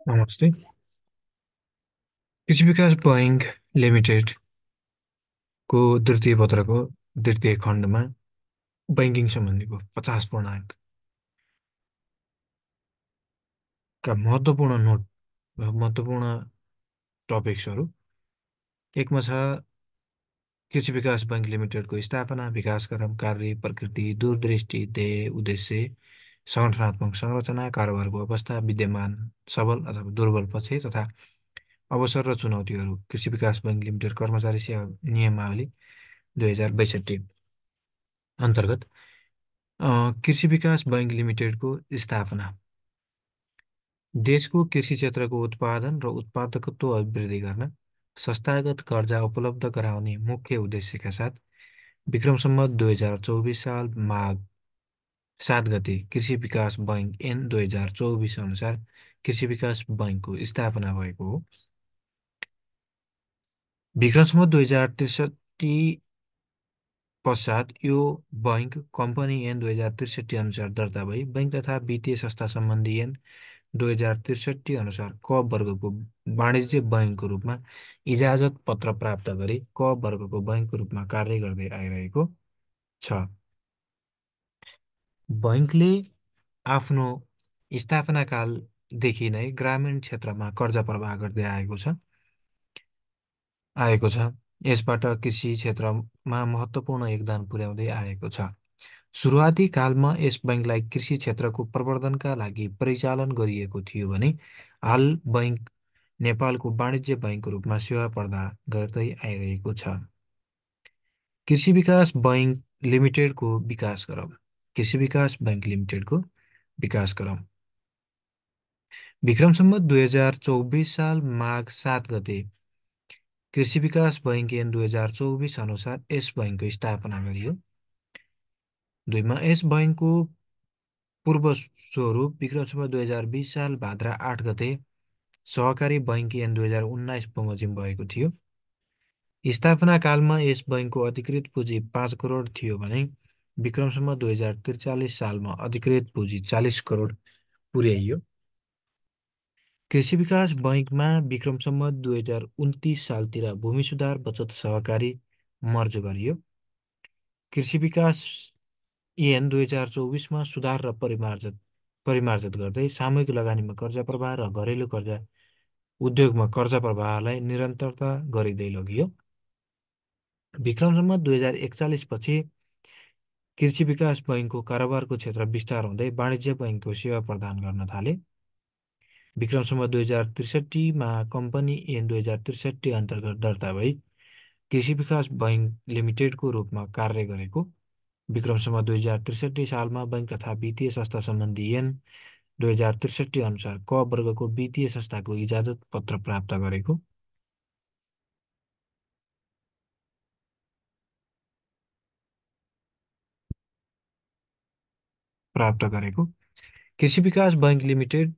नमस्ते। कृषि विकास बैङ्क लिमिटेडको द्वितीय पत्रको द्वितीय खण्डमा बैङ्किङ सम्बन्धीको 50 पूर्णाङ्कका महत्त्वपूर्ण नोट महत्त्वपूर्ण टपिक्सहरू। एकमा छ कृषि विकास बैङ्क लिमिटेडको स्थापना, विकासक्रम, कार्य, प्रकृति, दूरदृष्टि, ध्येय, उद्देश्य, सङ्गठनात्मक संरचना, कारोबारको अवस्था, विद्यमान सबल अथवा दुर्बल पक्ष तथा अवसर र चुनौतीहरू। कृषि विकास बैङ्क लिमिटेड कर्मचारी सेवा नियमावली 2062 अन्तर्गत कृषि विकास बैङ्क लिमिटेडको स्थापना देशको कृषि क्षेत्रको उत्पादन र उत्पादकत्व अभिवृद्धि गर्न संस्थागत कर्जा उपलब्ध गराउने मुख्य उद्देश्यका साथ विक्रम सम्वत 2024 साल माघ 7 गते कृषि विकास बैङ्क ऐन 2024 अनुसार कृषि विकास बैङ्कको स्थापना भएको हो। विक्रम सम्वत 2063 पश्चात यो बैङ्क कम्पनी ऐन 2063 अनुसार दर्ता भई बैङ्क तथा वित्तीय संस्था सम्बन्धी ऐन 2063 अनुसार क वर्गको वाणिज्य बैङ्कको रूपमा इजाजत पत्र प्राप्त गरी क वर्गको बैङ्कको रूपमा कार्य गर्दै आइरहेको छ। बैङ्कले आफ्नो स्थापना कालदेखि नै ग्रामीण क्षेत्रमा कर्जा प्रवाह गर्दै आएको छ। यसबाट कृषि क्षेत्रमा महत्त्वपूर्ण योगदान पुर्याउँदै आएको छ। सुरुवाती कालमा यस बैङ्कलाई कृषि क्षेत्रको प्रवर्धनका लागि परिचालन गरिएको थियो भने हाल बैङ्क नेपालको वाणिज्य बैङ्कको रूपमा सेवा प्रदान गर्दै आइरहेको छ। कृषि विकास बैङ्क लिमिटेडको विकास क्रम। कृषि विकास बैङ्क लिमिटेडको विकास क्रम विक्रम सम्वत 2024 साल माघ 7 गते कृषि विकास बैङ्क ऐन 2024 अनुसार यस बैङ्कको स्थापना गरियो। दुईमा यस बैङ्कको पूर्व स्वरूप विक्रम सम्वत 2020 साल भाद्र 8 गते सहकारी बैङ्क ऐन 2019 बमोजिम भएको थियो। स्थापना कालमा यस बैङ्कको अधिकृत पुँजी 5 करोड थियो भने विक्रम सम्वत 2043 सालमा अधिकृत पुँजी 40 करोड पुर्याइयो। कृषि विकास बैङ्कमा विक्रम सम्वत 2029 सालतिर भूमि सुधार बचत सहकारी मर्ज गरियो। कृषि विकास ऐन 2024मा सुधार र परिमार्जित गर्दै सामूहिक लगानीमा कर्जा प्रवाह र घरेलु कर्जा उद्योगमा कर्जा प्रवाहलाई निरन्तरता गरिँदै लगियो। विक्रम सम्वत 2041 पछि कृषि विकास बैङ्कको कारोबारको क्षेत्र विस्तार हुँदै वाणिज्य बैङ्कको सेवा प्रदान गर्न थाले। विक्रम सम्वत 2063मा कम्पनी ऐन 2063 अन्तर्गत दर्ता भई कृषि विकास बैङ्क लिमिटेडको रूपमा कार्य गरेको। विक्रम सम्वत 2063 सालमा बैङ्क तथा वित्तीय संस्था सम्बन्धी ऐन 2063 अनुसार क वर्गको वित्तीय संस्थाको इजाजत पत्र प्राप्त गरेको। कृषि विकास बैङ्क लिमिटेड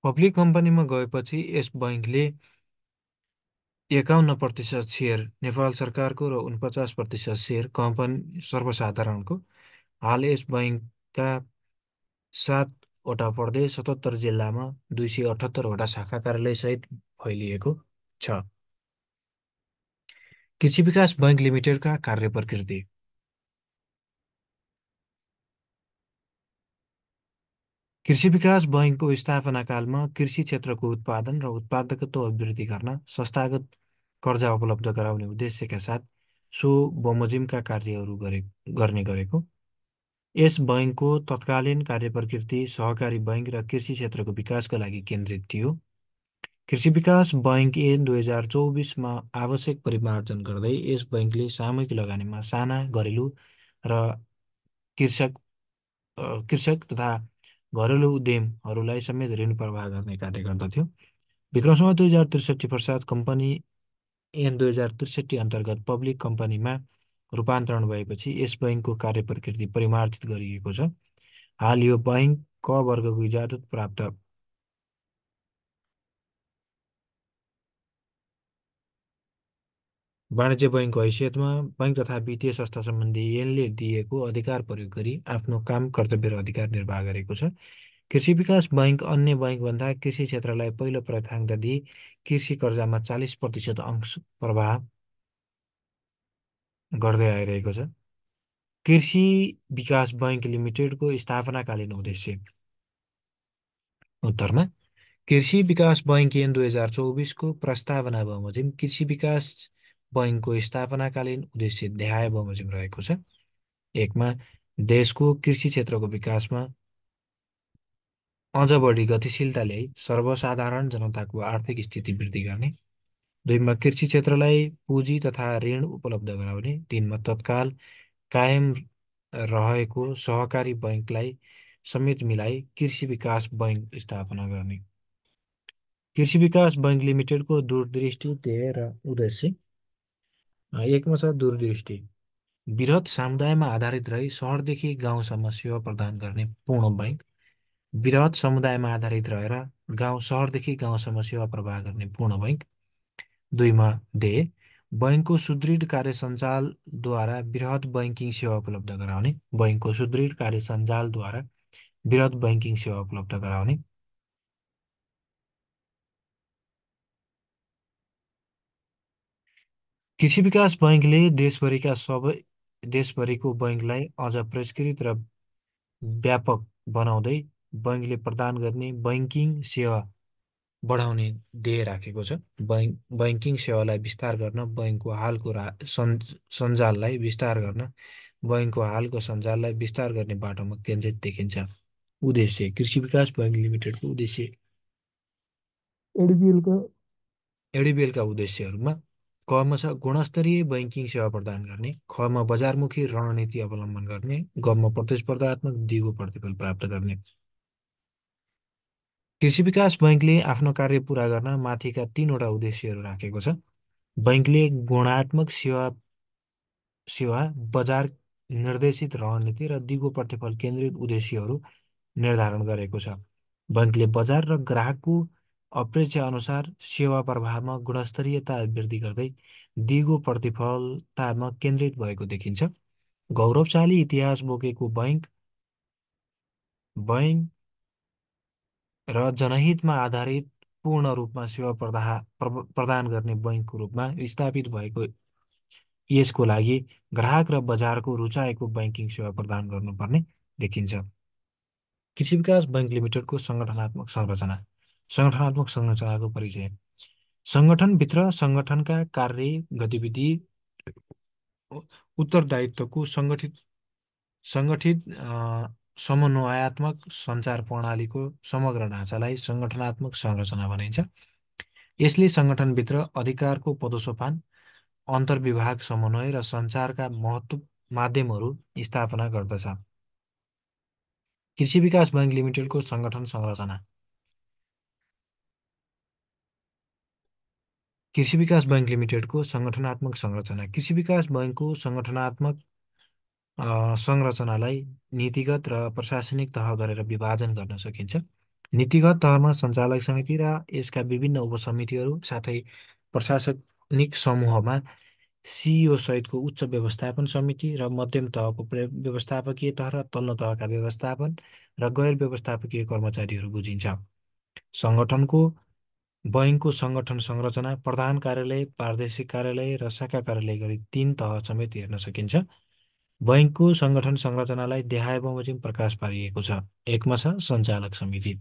पब्लिक कम्पनीमा गएपछि यस बैङ्कले 51% सेयर नेपाल सरकारको र 49% सेयर कम्पनी सर्वसाधारणको। हाल यस बैङ्कका 7वटा प्रदेश 77 जिल्लामा 278वटा शाखा कार्यालयसहित फैलिएको छ। कृषि विकास बैङ्क लिमिटेडका कार्य प्रकृति। कृषि विकास बैङ्कको स्थापना कालमा कृषि क्षेत्रको उत्पादन र उत्पादकत्व अभिवृद्धि गर्न संस्थागत कर्जा उपलब्ध गराउने उद्देश्यका साथ सो बमोजिमका कार्यहरू गर्ने गरेको। यस बैङ्कको तत्कालीन कार्यप्रकृति सहकारी बैङ्क र कृषि क्षेत्रको विकासको लागि केन्द्रित थियो। कृषि विकास बैङ्क ऐन 2024मा आवश्यक परिमार्जन गर्दै यस बैङ्कले सामूहिक लगानीमा साना, घरेलु र कृषक कृषक तथा घरेलु उद्यमहरूलाई समेत ऋण प्रवाह गर्ने कार्य गर्दथ्यो। विक्रम सम्वत 2063 पश्चात कम्पनी ऐन 2063 अन्तर्गत पब्लिक कम्पनीमा रूपान्तरण भएपछि यस बैङ्कको कार्य प्रकृति परिमार्जित गरिएको छ। हाल यो बैङ्क क वर्गको इजाजत प्राप्त वाणिज्य बैङ्कको हैसियतमा बैङ्क तथा वित्तीय संस्था सम्बन्धी ऐनले दिएको अधिकार प्रयोग गरी आफ्नो काम कर्तव्य र अधिकार निर्वाह गरेको छ। कृषि विकास बैङ्क अन्य बैङ्कभन्दा कृषि क्षेत्रलाई पहिलो प्राथमिकता दिई कृषि कर्जामा 40% अंश प्रवाह गर्दै आइरहेको छ। कृषि विकास बैङ्क लिमिटेडको स्थापनाकालीन उद्देश्य। उत्तरमा कृषि विकास बैङ्क ऐन 2024को प्रस्तावना बमोजिम कृषि विकास बैङ्कको स्थापनाकालीन उद्देश्य देखाए बमोजिम रहेको छ। एकमा देशको कृषि क्षेत्रको विकासमा अझ बढी गतिशीलता ल्याई सर्वसाधारण जनताको आर्थिक स्थिति वृद्धि गर्ने। दुईमा कृषि क्षेत्रलाई पुँजी तथा ऋण उपलब्ध गराउने। तीनमा तत्काल कायम रहेको सहकारी बैङ्कलाई समेत मिलाई कृषि विकास बैङ्क स्थापना गर्ने। कृषि विकास बैङ्क लिमिटेडको दूरदृष्टि ध्येय र उद्देश्य। एकमा छ दूरदृष्टि। वृहत समुदायमा आधारित रही सहरदेखि गाउँसम्म सेवा प्रदान गर्ने पूर्ण बैङ्क। वृहत समुदायमा आधारित रहेर सहरदेखि गाउँसम्म सेवा प्रवाह गर्ने पूर्ण बैङ्क। दुईमा ध्येय बैङ्कको सुदृढ कार्य सञ्जालद्वारा वृहत बैङ्किङ सेवा उपलब्ध गराउने। बैङ्कको सुदृढ कार्य सञ्जालद्वारा वृहत बैङ्किङ सेवा उपलब्ध गराउने। कृषि विकास बैङ्कले देशभरिको बैङ्कलाई अझ परिष्कृत र व्यापक बनाउँदै बैङ्कले प्रदान गर्ने बैङ्किङ सेवा बढाउने ध्येय राखेको छ। बैङ्किङ सेवालाई विस्तार गर्न सञ्जाललाई विस्तार गर्न बैङ्कको हालको सञ्जाललाई विस्तार गर्ने बाटोमा केन्द्रित देखिन्छ। उद्देश्य कृषि विकास बैङ्क लिमिटेडको उद्देश्य। एडिबिएलका एडिबिएलका उद्देश्यहरूमा कमा छ गुणस्तरीय बैङ्किङ सेवा प्रदान गर्ने। खमा बजारमुखी रणनीति अवलम्बन गर्ने। गमा प्रतिस्पर्धात्मक दिगो प्रतिफल प्राप्त गर्ने। कृषि विकास बैङ्कले आफ्नो कार्य पुरा गर्न माथिका तीनवटा उद्देश्यहरू राखेको छ। बैङ्कले गुणात्मक सेवा बजार निर्देशित रणनीति र दिगो प्रतिफल केन्द्रित उद्देश्यहरू निर्धारण गरेको छ। बैङ्कले बजार र ग्राहकको अपेक्षा अनुसार सेवा प्रवाहमा गुणस्तरीयता वृद्धि गर्दै दिगो प्रतिफलतामा केन्द्रित भएको देखिन्छ। गौरवशाली इतिहास बोकेको बैङ्क र जनहितमा आधारित पूर्ण रूपमा सेवा प्रदान गर्ने बैङ्कको रूपमा स्थापित भएको यसको लागि ग्राहक र बजारको रुचाएको बैङ्किङ सेवा प्रदान गर्नुपर्ने देखिन्छ। कृषि विकास बैङ्क लिमिटेडको सङ्गठनात्मक संरचना। सङ्गठनात्मक संरचनाको परिचय। सङ्गठनभित्र सङ्गठनका कार्य गतिविधि उत्तरदायित्वको सङ्गठित समन्वयात्मक सञ्चार प्रणालीको समग्र ढाँचालाई सङ्गठनात्मक संरचना भनिन्छ। यसले सङ्गठनभित्र अधिकारको पदोसोपान अन्तर्विभाग समन्वय र सञ्चारका माध्यमहरू स्थापना गर्दछ। कृषि विकास बैङ्क लिमिटेडको सङ्गठन संरचना। कृषि विकास बैङ्क लिमिटेडको सङ्गठनात्मक संरचना। कृषि विकास बैङ्कको सङ्गठनात्मक संरचनालाई नीतिगत र प्रशासनिक तह गरेर विभाजन गर्न सकिन्छ। नीतिगत तहमा सञ्चालक समिति र यसका विभिन्न उपसमितिहरू साथै प्रशासनिक समूहमा सिइओ सहितको उच्च व्यवस्थापन समिति र मध्यम तहको व्यवस्थापकीय तह र तल्लो तहका व्यवस्थापन र गैर व्यवस्थापकीय कर्मचारीहरू बुझिन्छ। सङ्गठनको बैङ्कको सङ्गठन संरचना प्रधान कार्यालय, प्रादेशिक कार्यालय र शाखा कार्यालय गरी 3 तह समेत हेर्न सकिन्छ। बैङ्कको सङ्गठन संरचनालाई देखाए बमोजिम प्रकाश पारिएको छ। एकमा छ सञ्चालक समिति।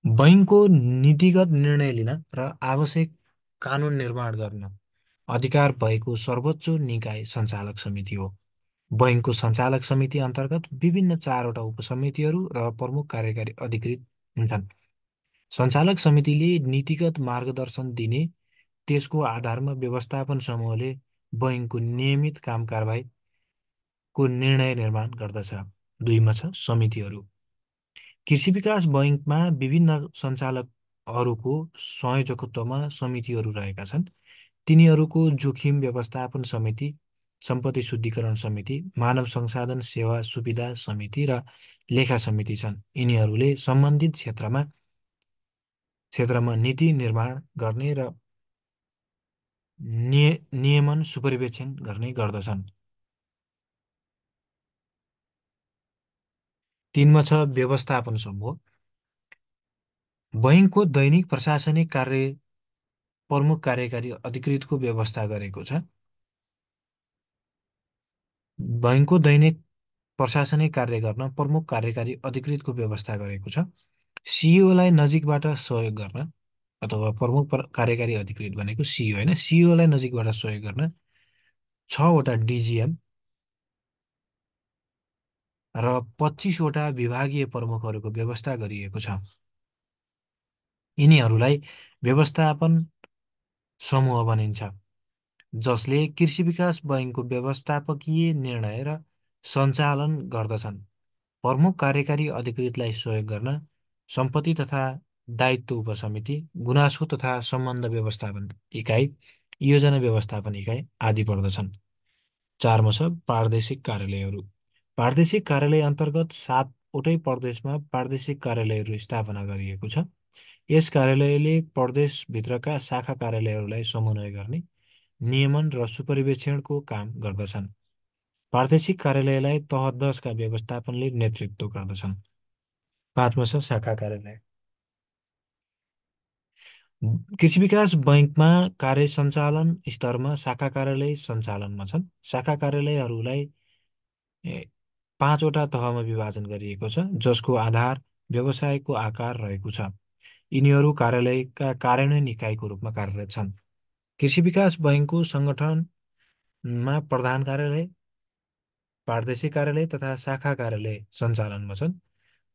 बैङ्कको नीतिगत निर्णय लिन र आवश्यक कानुन निर्माण गर्न अधिकार भएको सर्वोच्च निकाय सञ्चालक समिति हो। बैङ्कको सञ्चालक समिति अन्तर्गत विभिन्न 4वटा उपसमितिहरू र प्रमुख कार्यकारी अधिकृत हुन्छन्। सञ्चालक समितिले नीतिगत मार्गदर्शन दिने त्यसको आधारमा व्यवस्थापन समूहले बैङ्कको नियमित काम कारबाहीको निर्णय निर्माण गर्दछ। दुईमा छ समितिहरू। कृषि विकास बैङ्कमा विभिन्न सञ्चालक अरूको संयोजकत्वमा समितिहरू रहेका छन्। तिनीहरूको जोखिम व्यवस्थापन समिति, सम्पत्ति शुद्धिकरण समिति, मानव संसाधन सेवा सुविधा समिति र लेखा समिति छन्। यिनीहरूले सम्बन्धित क्षेत्रमा नीति निर्माण गर्ने र नियमन सुपरिवेक्षण गर्ने गर्दछन्। 3मा छ व्यवस्थापन समूह। बैङ्कको दैनिक प्रशासनिक कार्य प्रमुख कार्यकारी अधिकृतको व्यवस्था गरेको छ। बैङ्कको दैनिक प्रशासनिक कार्य गर्न प्रमुख कार्यकारी अधिकृतको व्यवस्था गरेको छ। सिइओलाई नजिकबाट सहयोग गर्न, अथवा प्रमुख कार्यकारी अधिकृत भनेको सिइओ होइन, सिइओलाई नजिकबाट सहयोग गर्न 6वटा डिजिएम र 25वटा विभागीय प्रमुखहरूको व्यवस्था गरिएको छ। यिनीहरूलाई व्यवस्थापन समूह भनिन्छ, जसले कृषि विकास बैङ्कको व्यवस्थापकीय निर्णय र सञ्चालन गर्दछन्। प्रमुख कार्यकारी अधिकृतलाई सहयोग गर्न सम्पत्ति तथा दायित्व उपसमिति, गुनासो तथा सम्बन्ध व्यवस्थापन इकाइ, योजना व्यवस्थापन इकाइ आदि पर्दछन्। 4मा छ प्रादेशिक कार्यालयहरू। प्रादेशिक कार्यालय अन्तर्गत 7वटै प्रदेशमा प्रादेशिक कार्यालयहरू स्थापना गरिएको छ। यस कार्यालयले प्रदेशभित्रका शाखा कार्यालयहरूलाई समन्वय गर्ने, नियमन र सुपरिवेक्षणको काम गर्दछन्। प्रादेशिक कार्यालयलाई तह 10का व्यवस्थापनले नेतृत्व गर्दछन्। 5मा छ शाखा कार्यालय। कृषि विकास बैङ्कमा कार्य सञ्चालन स्तरमा शाखा कार्यालय सञ्चालनमा छन्। शाखा कार्यालयहरूलाई 5वटा तहमा विभाजन गरिएको छ, जसको आधार व्यवसायको आकार रहेको छ। यिनीहरू कार्यालयका कार्यान्वयन इकाइको रूपमा कार्यरत छन्। कृषि विकास बैङ्कको सङ्गठनमा प्रधान कार्यालय, प्रादेशिक कार्यालय तथा शाखा कार्यालय सञ्चालनमा छन्।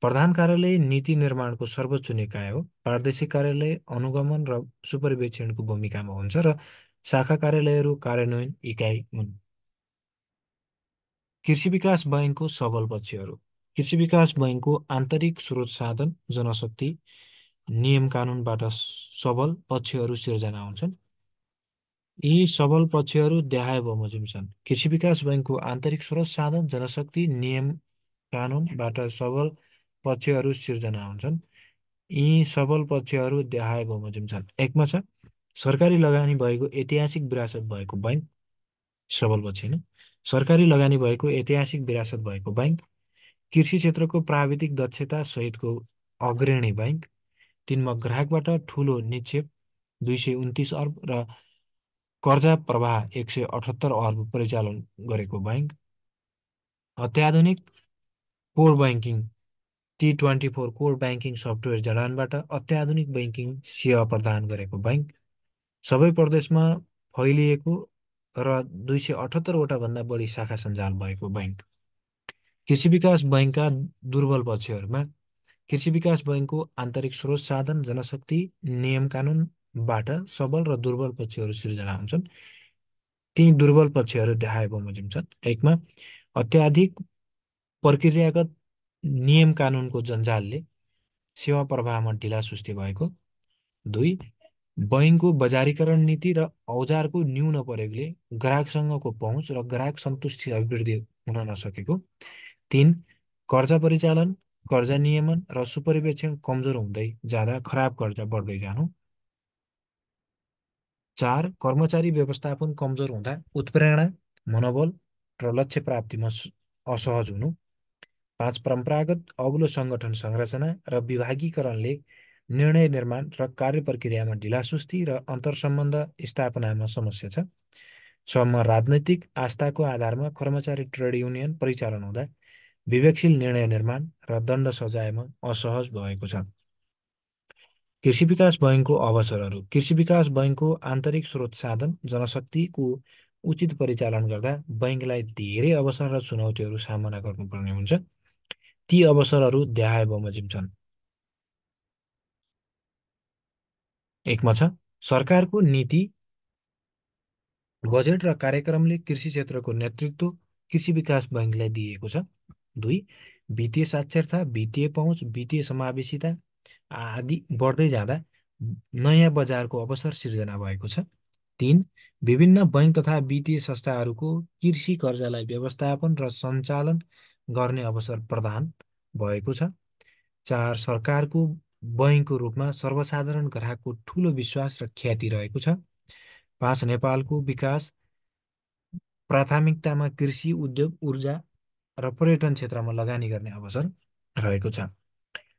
प्रधान कार्यालय नीति निर्माणको सर्वोच्च निकाय हो। प्रादेशिक कार्यालय अनुगमन र सुपरिवेक्षणको भूमिकामा हुन्छ र शाखा कार्यालयहरू कार्यान्वयन इकाइ हुन्। कृषि विकास बैङ्कको सबल पक्षहरू। कृषि विकास बैङ्कको आन्तरिक स्रोत साधन, जनशक्ति, नियम कानुनबाट सबल पक्षहरू सिर्जना हुन्छन्। यी सबल पक्षहरू देहाय बमोजिम छन्। कृषि विकास बैङ्कको आन्तरिक स्रोत साधन, जनशक्ति, नियम कानुनबाट सबल पक्षहरू सिर्जना हुन्छन्। यी सबल पक्षहरू देहाय बमोजिम छन्। 1मा छ सरकारी लगानी भएको ऐतिहासिक विरासत भएको बैङ्क, सबल पक्ष होइन। सरकारी लगानी भएको ऐतिहासिक विरासत भएको बैङ्क, कृषि क्षेत्रको प्राविधिक दक्षता सहितको अग्रणी बैङ्क। 3मा ग्राहकबाट ठूलो निक्षेप 229 अर्ब र कर्जा प्रवाह 178 अर्ब परिचालन गरेको बैङ्क। अत्याधुनिक core banking T24 core banking software जडानबाट अत्याधुनिक ब्याङ्किङ सेवा प्रदान गरेको बैङ्क। सबै प्रदेशमा फैलिएको र 278वटा भन्दा बढी शाखा सञ्जाल भएको बैङ्क। कृषि विकास बैङ्कका दुर्बल पक्षहरूमा कृषि विकास बैङ्कको आन्तरिक स्रोत साधन, जनशक्ति, नियम कानुनबाट सबल र दुर्बल पक्षहरू सिर्जना हुन्छन्। ती दुर्बल पक्षहरू देखाए बमोजिम छन्। 1मा अत्याधिक प्रक्रियागत नियम कानुनको जन्जालले सेवा प्रवाहमा ढिलासुस्ती भएको। 2, बैङ्कको बजारीकरण नीति र औजारको न्यून प्रयोगले ग्राहकसँगको पहुँच र ग्राहक सन्तुष्टि अभिवृद्धि हुन नसकेको। 3, कर्जा परिचालन, कर्जा नियमन र सुपरिवेक्षण कमजोर हुँदै जाँदा खराब कर्जा बढ्दै जानु। 4, कर्मचारी व्यवस्थापन कमजोर हुँदा उत्प्रेरणा, मनोबल र लक्ष्य प्राप्तिमा असहज हुनु। 5, परम्परागत अग्लो सङ्गठन संरचना र विभागीकरणले निर्णय निर्माण र कार्य प्रक्रियामा ढिलासुस्ती र अन्तर्सम्बन्ध स्थापनामा समस्या छ। 6मा राजनैतिक आस्थाको आधारमा कर्मचारी ट्रेड युनियन परिचालन हुँदा विवेकशील निर्णय निर्माण र दण्ड सजायमा असहज भएको छ। कृषि विकास बैङ्कको अवसरहरू। कृषि विकास बैङ्कको आन्तरिक स्रोत साधन, जनशक्तिको उचित परिचालन गर्दा बैङ्कलाई धेरै अवसर र चुनौतीहरू सामना गर्नुपर्ने हुन्छ। ती अवसरहरू देहाय बमोजिम छन्। 1मा छ सरकारको नीति, बजेट र कार्यक्रमले कृषि क्षेत्रको नेतृत्व कृषि विकास बैङ्कलाई दिएको छ। 2, वित्तीय साक्षरता, वित्तीय पहुँच, वित्तीय समावेशिता आदि बढ्दै जाँदा नयाँ बजारको अवसर सिर्जना भएको छ। 3, विभिन्न बैङ्क तथा वित्तीय संस्थाहरूको कृषि कर्जालाई व्यवस्थापन र सञ्चालन गर्ने अवसर प्रदान भएको छ। 4, सरकारको बैङ्कको रूपमा सर्वसाधारण ग्राहकको ठूलो विश्वास र ख्याति रहेको छ। 5, नेपालको विकास प्राथमिकतामा कृषि, उद्योग, ऊर्जा र पर्यटन क्षेत्रमा लगानी गर्ने अवसर रहेको छ।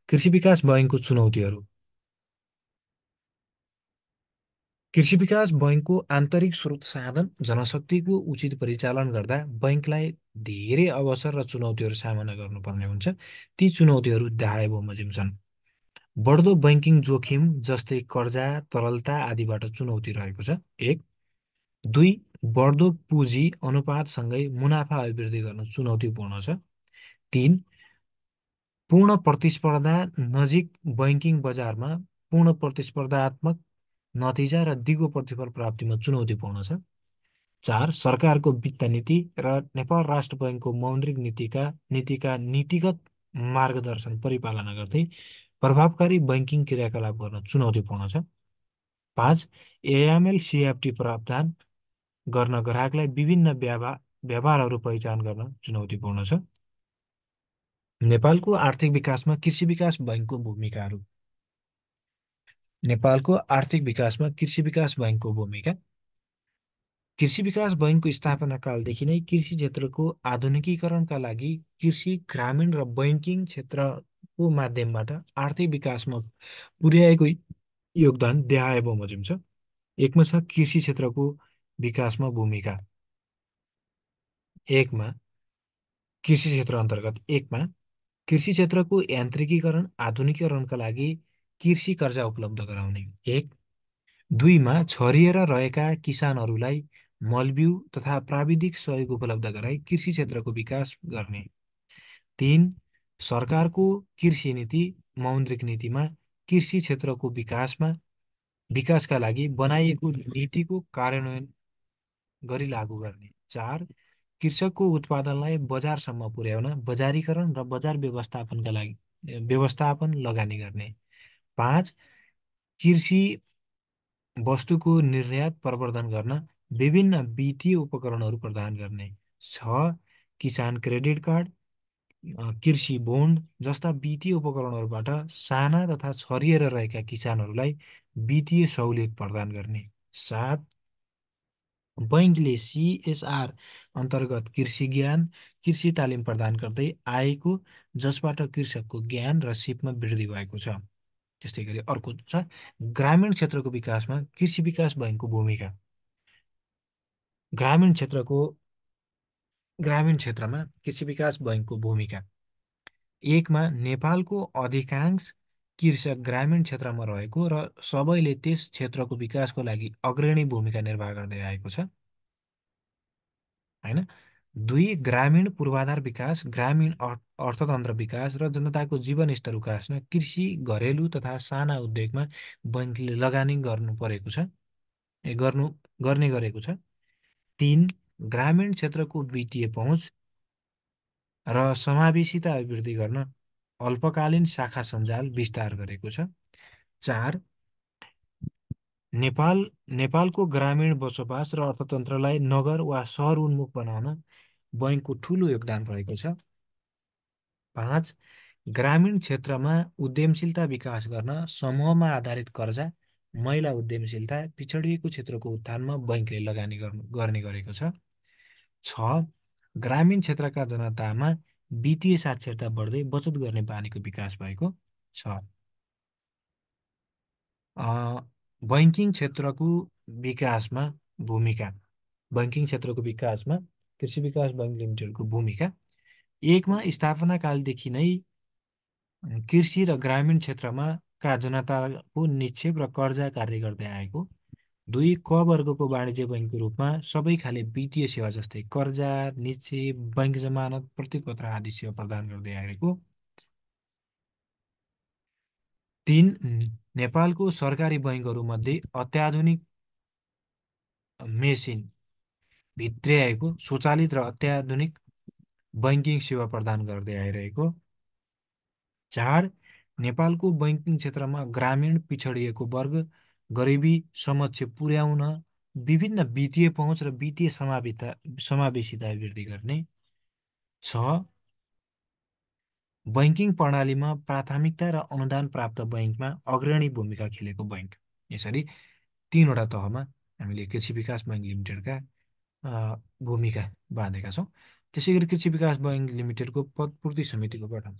कृषि विकास बैङ्कको चुनौतीहरू। कृषि विकास बैङ्कको आन्तरिक स्रोत साधन जनशक्तिको उचित परिचालन गर्दा बैङ्कलाई धेरै अवसर र चुनौतीहरू सामना गर्नुपर्ने हुन्छ। ती चुनौतीहरू दायाँ बमोजिम छन्। बढ्दो बैङ्किङ जोखिम जस्तै कर्जा, तरलता आदिबाट चुनौती रहेको छ। 1, 2, बढ्दो पुँजी अनुपातसँगै मुनाफा अभिवृद्धि गर्न चुनौतीपूर्ण छ। 3, पूर्ण प्रतिस्पर्धा नजिक बैङ्किङ बजारमा पूर्ण प्रतिस्पर्धात्मक नतिजा र दिगो प्रतिफल प्राप्तिमा चुनौतीपूर्ण छ। 4, सरकारको वित्त नीति र नेपाल राष्ट्र बैङ्कको मौद्रिक नीतिका नीतिगत मार्गदर्शन परिपालना गर्दै प्रभावकारी बैङ्किङ क्रियाकलाप गर्न चुनौतीपूर्ण छ। 5, एएमएल सिएफटी प्रावधान गर्न ग्राहकलाई विभिन्न व्यवहारहरू पहिचान गर्न चुनौतीपूर्ण छ। नेपालको आर्थिक विकासमा कृषि विकास बैङ्कको भूमिकाहरू। नेपालको आर्थिक विकासमा कृषि विकास बैङ्कको भूमिका। कृषि विकास बैङ्कको स्थापना कालदेखि नै कृषि क्षेत्रको आधुनिकीकरणका लागि कृषि, ग्रामीण र बैङ्किङ क्षेत्रको माध्यमबाट आर्थिक विकासमा पुर्याएको योगदान देखाए बमोजिम छ। एकमा छ कृषि क्षेत्रको विकासमा भूमिका। एकमा कृषि क्षेत्र अन्तर्गत एकमा कृषि क्षेत्रको यान्त्रिकीकरण आधुनिकीकरणका लागि कृषि कर्जा उपलब्ध गराउने। 1, 2मा छरिएर रहेका किसानहरूलाई मलबिउ तथा प्राविधिक सहयोग उपलब्ध गराई कृषि क्षेत्रको विकास गर्ने। 3, सरकारको कृषि नीति मौद्रिक नीतिमा कृषि क्षेत्रको विकासका लागि बनाइएको नीतिको कार्यान्वयन गरी लागू गर्ने। 4, कृषकको उत्पादनलाई बजारसम्म पुर्याउन बजारीकरण र बजार व्यवस्थापन लगानी गर्ने। 5, कृषि वस्तुको निर्यात प्रवर्धन गर्न विभिन्न वित्तीय उपकरणहरू प्रदान गर्ने। 6, किसान क्रेडिट कार्ड, कृषि बोन्ड जस्ता वित्तीय उपकरणहरूबाट साना तथा छरिएर रहेका किसानहरूलाई वित्तीय सहुलियत प्रदान गर्ने। 7, बैङ्कले सिएसआर अन्तर्गत कृषि ज्ञान, कृषि तालिम प्रदान गर्दै आएको जसबाट कृषकको ज्ञान र सिपमा वृद्धि भएको छ। त्यस्तै गरी अर्को छ ग्रामीण क्षेत्रको विकासमा कृषि विकास बैङ्कको भूमिका। ग्रामीण क्षेत्रको ग्रामीण क्षेत्रमा कृषि विकास बैङ्कको भूमिका। एकमा नेपालको अधिकांश कृषक ग्रामीण क्षेत्रमा रहेको र सबैले त्यस क्षेत्रको विकासको लागि अग्रणी भूमिका निर्वाह गर्दै आएको छ। होइन। 2, ग्रामीण पूर्वाधार विकास, ग्रामीण अर्थतन्त्र विकास र जनताको जीवनस्तर विकासमा कृषि, घरेलु तथा साना उद्योगमा बैङ्कले लगानी गर्नु परेको छ गर्ने गरेको छ। 3, ग्रामीण क्षेत्रको वित्तीय पहुँच र समावेशिता अभिवृद्धि गर्न अल्पकालीन शाखा सञ्जाल विस्तार गरेको छ। 4, नेपालको ग्रामीण बसोबास र अर्थतन्त्रलाई नगर वा सहर उन्मुख बनाउन बैङ्कको ठूलो योगदान रहेको छ। 5, ग्रामीण क्षेत्रमा उद्यमशीलता विकास गर्न समूहमा आधारित कर्जा, महिला उद्यमशीलता, पिछडिएको क्षेत्रको उत्थानमा बैङ्कले लगानी गर्ने गरेको छ। 6, ग्रामीण क्षेत्रका जनतामा वित्तीय साक्षरता बढ्दै बचत गर्ने बानीको विकास भएको छ। बैङ्किङ क्षेत्रको विकासमा भूमिका। बैङ्किङ क्षेत्रको विकासमा कृषि विकास बैङ्क लिमिटेडको भूमिका। एकमा स्थापना कालदेखि नै कृषि र ग्रामीण क्षेत्रमा का जनताको निक्षेप र कर्जा कार्य गर्दै आएको। 2, क वर्गको वाणिज्य बैङ्कको रूपमा सबै खाले वित्तीय सेवा जस्तै कर्जा, निक्षेप, बैङ्क जमानत, प्रतिपत्र आदि सेवा प्रदान गर्दै आएको। 3, नेपालको सरकारी बैङ्कहरूमध्ये अत्याधुनिक मेसिन भित्र्याएको स्वचालित र अत्याधुनिक बैङ्किङ सेवा प्रदान गर्दै आइरहेको। 4, नेपालको बैंकिङ क्षेत्रमा ग्रामीण पिछडिएको वर्ग गरिबी समक्ष पुर्याउन विभिन्न वित्तीय पहुँच र वित्तीय समावेशिता वृद्धि गर्ने। 6. बैंकिङ प्रणालीमा प्राथमिकता र अनुदान प्राप्त बैंकमा अग्रणी भूमिका खेलेको बैंक। यसरी तीनवटा तहमा हामीले कृषि विकास बैंक लिमिटेडका भूमिका बाँधेका छौँ। त्यसै गरी कृषि विकास बैंक लिमिटेडको पदपूर्ति समितिको गठन।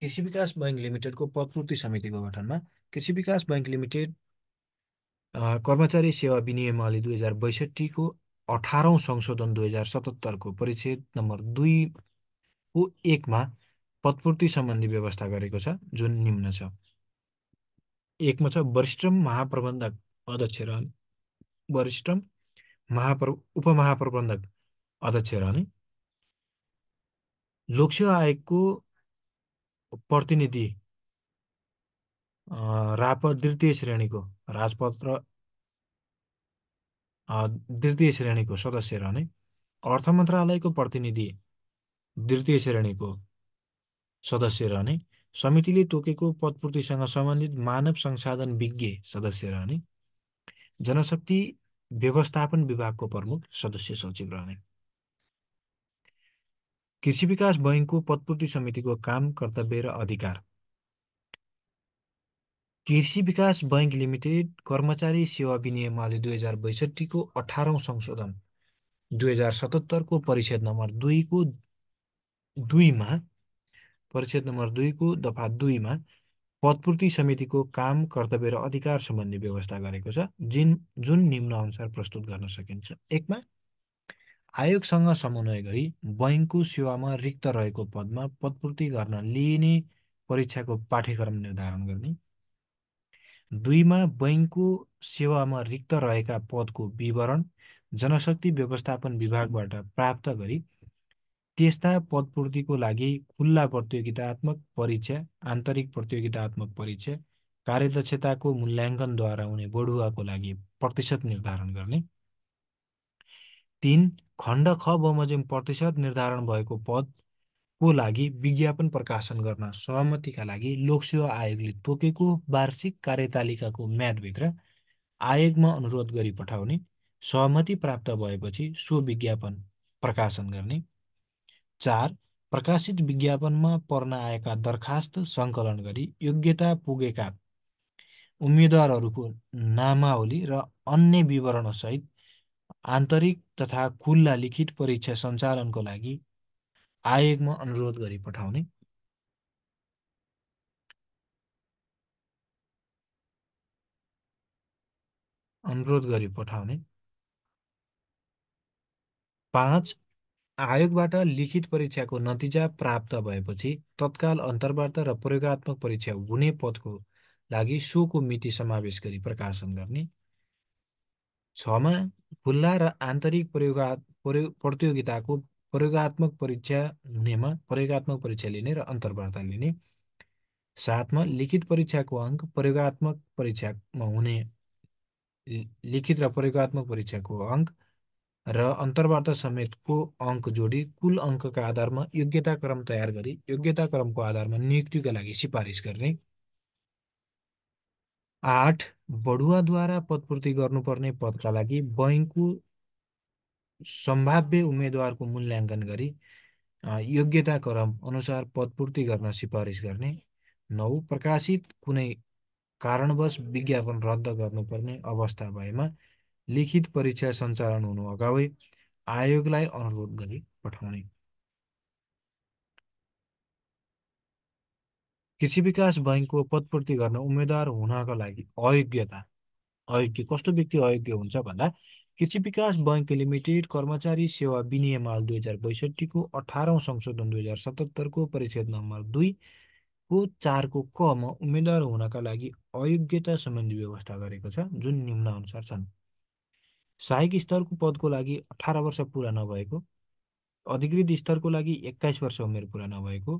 कृषि विकास बैंक लिमिटेडको पदपूर्ति समितिको गठनमा कृषि विकास बैंक लिमिटेड कर्मचारी सेवा विनियमावली 2062को 18औं संशोधन 2077को परिच्छेद नम्बर 2(1) मा पदपूर्ति सम्बन्धी व्यवस्था गरेको छ, जुन निम्न छ। 1 मा छ वरिष्ठ महाप्रबन्धक अध्यक्ष रहने, वरिष्ठ उपमहाप्रबन्धक अध्यक्ष रहने, लोकसेवा आयोगको प्रतिनिधि रापत द्वितीय श्रेणीको राजपत्र द्वितीय श्रेणीको सदस्य रहने, अर्थ मन्त्रालयको प्रतिनिधि द्वितीय श्रेणीको सदस्य रहने, समितिले तोकेको पदपूर्तिसँग सम्बन्धित मानव संसाधन विज्ञ सदस्य रहने, जनशक्ति व्यवस्थापन विभागको प्रमुख सदस्य सचिव रहने। कृषि विकास बैंकको पदपूर्ति समितिको काम, कर्तव्य र अधिकार। कृषि विकास बैंक लिमिटेड कर्मचारी सेवा विनियमावली 2062को 18औं संशोधन 2077को परिच्छेद नम्बर 2(2) मा परिच्छेद नम्बर 2को दफा 2 मा पदपूर्ति समितिको काम, कर्तव्य र अधिकार सम्बन्धी व्यवस्था गरेको छ, जुन निम्न अनुसार प्रस्तुत गर्न सकिन्छ। 1 मा आयोगसँग समन्वय गरी बैंकको सेवामा रिक्त रहेको पदमा पदपूर्ति गर्न लिइने परीक्षाको पाठ्यक्रम निर्धारण गर्ने। 2 मा बैंकको सेवामा रिक्त रहेका पदको विवरण जनशक्ति व्यवस्थापन विभागबाट प्राप्त गरी त्यस्ता पदपूर्तिको लागि खुल्ला प्रतियोगितात्मक परीक्षा, आन्तरिक प्रतियोगितात्मक परीक्षा, कार्यदक्षताको मूल्याङ्कनद्वारा हुने बढुवाको लागि प्रतिशत निर्धारण गर्ने। 3 खण्ड ख बमोजिम प्रतिशत निर्धारण भएको पदको लागि विज्ञापन प्रकाशन गर्न सहमतिका लागि लोकसेवा आयोगले तोकेको वार्षिक कार्यतालिकाको म्यादभित्र आयोगमा अनुरोध गरी पठाउने। सहमति प्राप्त भएपछि सो विज्ञापन प्रकाशन गर्ने। 4 प्रकाशित विज्ञापनमा पर्न आएका दरखास्त सङ्कलन गरी योग्यता पुगेका उम्मेद्वारहरूको नामावली र अन्य विवरणसहित आन्तरिक तथा खुल्ला लिखित परीक्षा सञ्चालनको लागि आयोगमा अनुरोध गरी पठाउने। अनुरोध गरी पठाउने। 5 आयोगबाट लिखित परीक्षाको नतिजा प्राप्त भएपछि तत्काल अन्तर्वार्ता र प्रयोगात्मक परीक्षा हुने पदको लागि सोको मिति समावेश गरी प्रकाशन गर्ने। 6 मा खुल्ला र आन्तरिक प्रतियोगिताको प्रयोगात्मक परीक्षा हुनेमा प्रयोगात्मक परीक्षा लिने र अन्तर्वार्ता लिने। 7 मा लिखित परीक्षाको अङ्क प्रयोगात्मक परीक्षामा हुने लिखित र प्रयोगात्मक परीक्षाको अङ्क र अन्तर्वार्ता समेतको अङ्क जोडी कुल अङ्कका आधारमा योग्यता क्रम तयार गरी योग्यता क्रमको आधारमा नियुक्तिका लागि सिफारिस गर्ने। 8 बढुवाद्वारा पदपूर्ति गर्नुपर्ने पदका लागि बैंकको सम्भाव्य उम्मेद्वारको मूल्याङ्कन गरी योग्यता क्रम अनुसार पदपूर्ति गर्न सिफारिस गर्ने। 9 प्रकाशित कुनै कारणवश विज्ञापन रद्द गर्नुपर्ने अवस्था भएमा लिखित परीक्षा सञ्चालन हुनु अगावै आयोगलाई अनुरोध गरी पठाउने। कृषि विकास बैंकको पदपूर्ति गर्न उम्मेद्वार हुनका लागि अयोग्य कस्तो व्यक्ति अयोग्य हुन्छ भन्दा कृषि विकास बैंक लिमिटेड कर्मचारी सेवा विनियमावली 2062को 18औं संशोधन 2077को परिच्छेद नम्बर 2 को 4 को क मा उम्मेद्वार हुनका लागि अयोग्यता सम्बन्धी व्यवस्था गरेको छ, जुन निम्न अनुसार छन्। सहायक स्तरको पदको लागि 18 वर्ष पुरा नभएको, अधिकृत स्तरको लागि 21 वर्ष उमेर पुरा नभएको।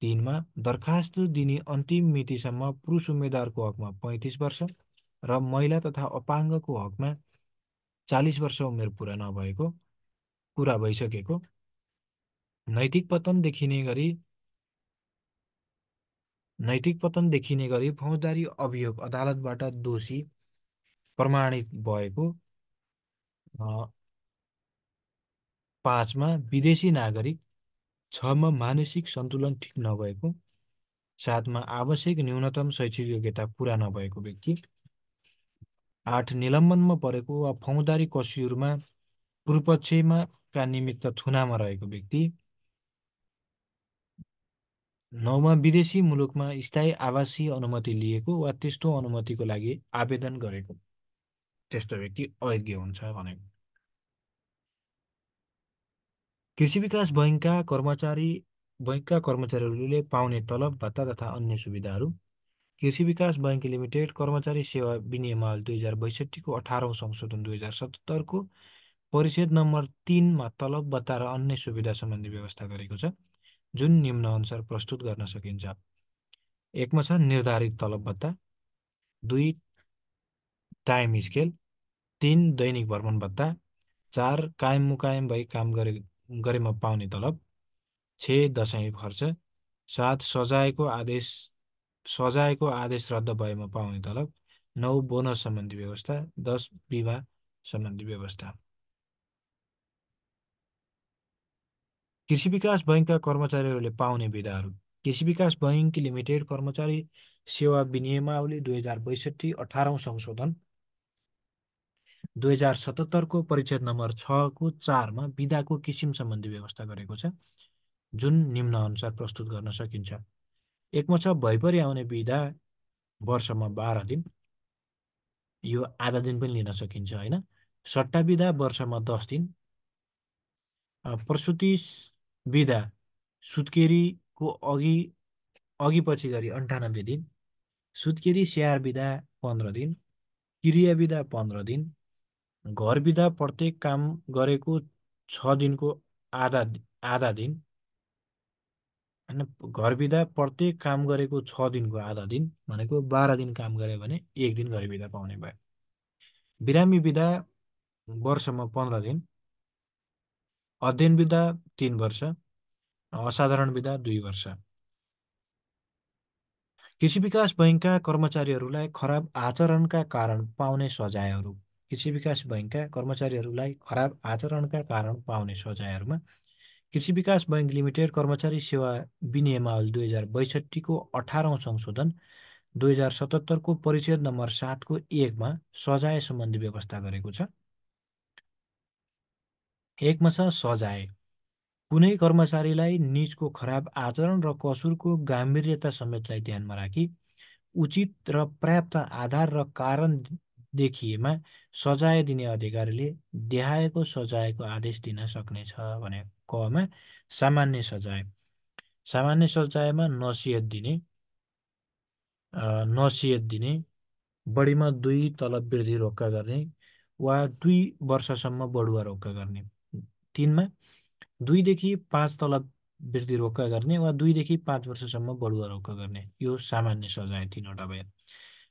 3 मा दरखास्त दिने अन्तिम मितिसम्म पुरुष उम्मेद्वारको हकमा 35 वर्ष र महिला तथा अपाङ्गको हकमा 40 वर्ष उमेर पुरा भइसकेको, नैतिक पतन देखिने गरी फौजदारी अभियोग अदालतबाट दोषी प्रमाणित भएको, 5मा विदेशी नागरिक, 6मा मानसिक सन्तुलन ठिक नभएको, 7मा आवश्यक न्यूनतम शैक्षिक योग्यता पुरा नभएको व्यक्ति, 8 निलम्बनमा परेको वा फौजदारी कसुरमा पूर्वपक्षमा का निमित्त थुनामा रहेको व्यक्ति, 9मा विदेशी मुलुकमा स्थायी आवासीय अनुमति लिएको वा त्यस्तो अनुमतिको लागि आवेदन गरेको त्यस्तो व्यक्ति अयोग्य हुन्छ भनेको। कृषि विकास बैङ्कका कर्मचारीहरूले पाउने तलब भत्ता तथा अन्य सुविधाहरू। कृषि विकास बैङ्क लिमिटेड कर्मचारी सेवा विनियमावली 2062को 18औं संशोधन 2077को परिच्छेद नम्बर 3मा तलब भत्ता र अन्य सुविधा सम्बन्धी व्यवस्था गरेको छ, जुन निम्नअनुसार प्रस्तुत गर्न सकिन्छ। 1मा छ निर्धारित तलब भत्ता, 2 टाइम स्केल, 3 दैनिक भ्रमण भत्ता, 4 कायम मुकायम भई काम गरेमा पाउने तलब, 6 दशाईं खर्च, 7 सजायको आदेश रद्द भएमा पाउने तलब, 9 बोनस सम्बन्धी व्यवस्था, 10 बिमा सम्बन्धी व्यवस्था। कृषि विकास बैङ्कका कर्मचारीहरूले पाउने बिदाहरू। कृषि विकास बैङ्क लिमिटेड कर्मचारी सेवा विनियमावली 2062 18औं संशोधन 2077को परिच्छेद नम्बर 6को 4मा बिदाको किसिम सम्बन्धी व्यवस्था गरेको छ, जुन निम्नअनुसार प्रस्तुत गर्न सकिन्छ। 1मा छ भइपरि आउने बिदा वर्षमा 12 दिन, यो आधा दिन पनि लिन सकिन्छ होइन। सट्टा बिदा वर्षमा 10 दिन, प्रसुति बिदा सुत्केरीको अघि पछि गरी 98 दिन, सुत्केरी स्याहार बिदा 15 दिन, क्रिया बिदा 15 दिन, घर बिदा प्रत्येक काम गरेको 6 दिनको आधा दिन होइन। घर बिदा प्रत्येक काम गरेको 6 दिनको आधा दिन भनेको 12 दिन काम गऱ्यो भने 1 दिन घर बिदा पाउने भयो। बिरामी बिदा वर्षमा 15 दिन, अध्ययन बिदा 3 वर्ष, असाधारण बिदा 2 वर्ष। कृषि विकास बैङ्कका कर्मचारीहरूलाई खराब आचरणका कारण पाउने सजायहरू। कृषि विकास बैङ्कका कर्मचारीहरूलाई खराब आचरणका कारण पाउने सजायहरूमा कृषि विकास बैङ्क लिमिटेड कर्मचारी सेवा विनियमावली 2062को 18औं संशोधन 2077को परिच्छेद नम्बर 7को 1मा सजाय सम्बन्धी व्यवस्था गरेको छ। 1मा छ सजाय। कुनै कर्मचारीलाई निजको खराब आचरण र कसुरको गम्भीर्यता समेतलाई ध्यानमा राखी उचित र पर्याप्त आधार र कारण देखिएमा सजाय दिने अधिकारीले देहाएको सजायको आदेश दिन सक्नेछ भने। कमा सामान्य सजाय। सामान्य सजायमा नसियत दिने, बढीमा 2 तलब वृद्धि रोक्का गर्ने वा 2 वर्षसम्म बढुवा रोक्का गर्ने। 3मा 2 देखि 5 तलब वृद्धि रोक्का गर्ने वा 2 देखि 5 वर्षसम्म बढुवा रोक्का गर्ने। यो सामान्य सजाय 3वटा भयो।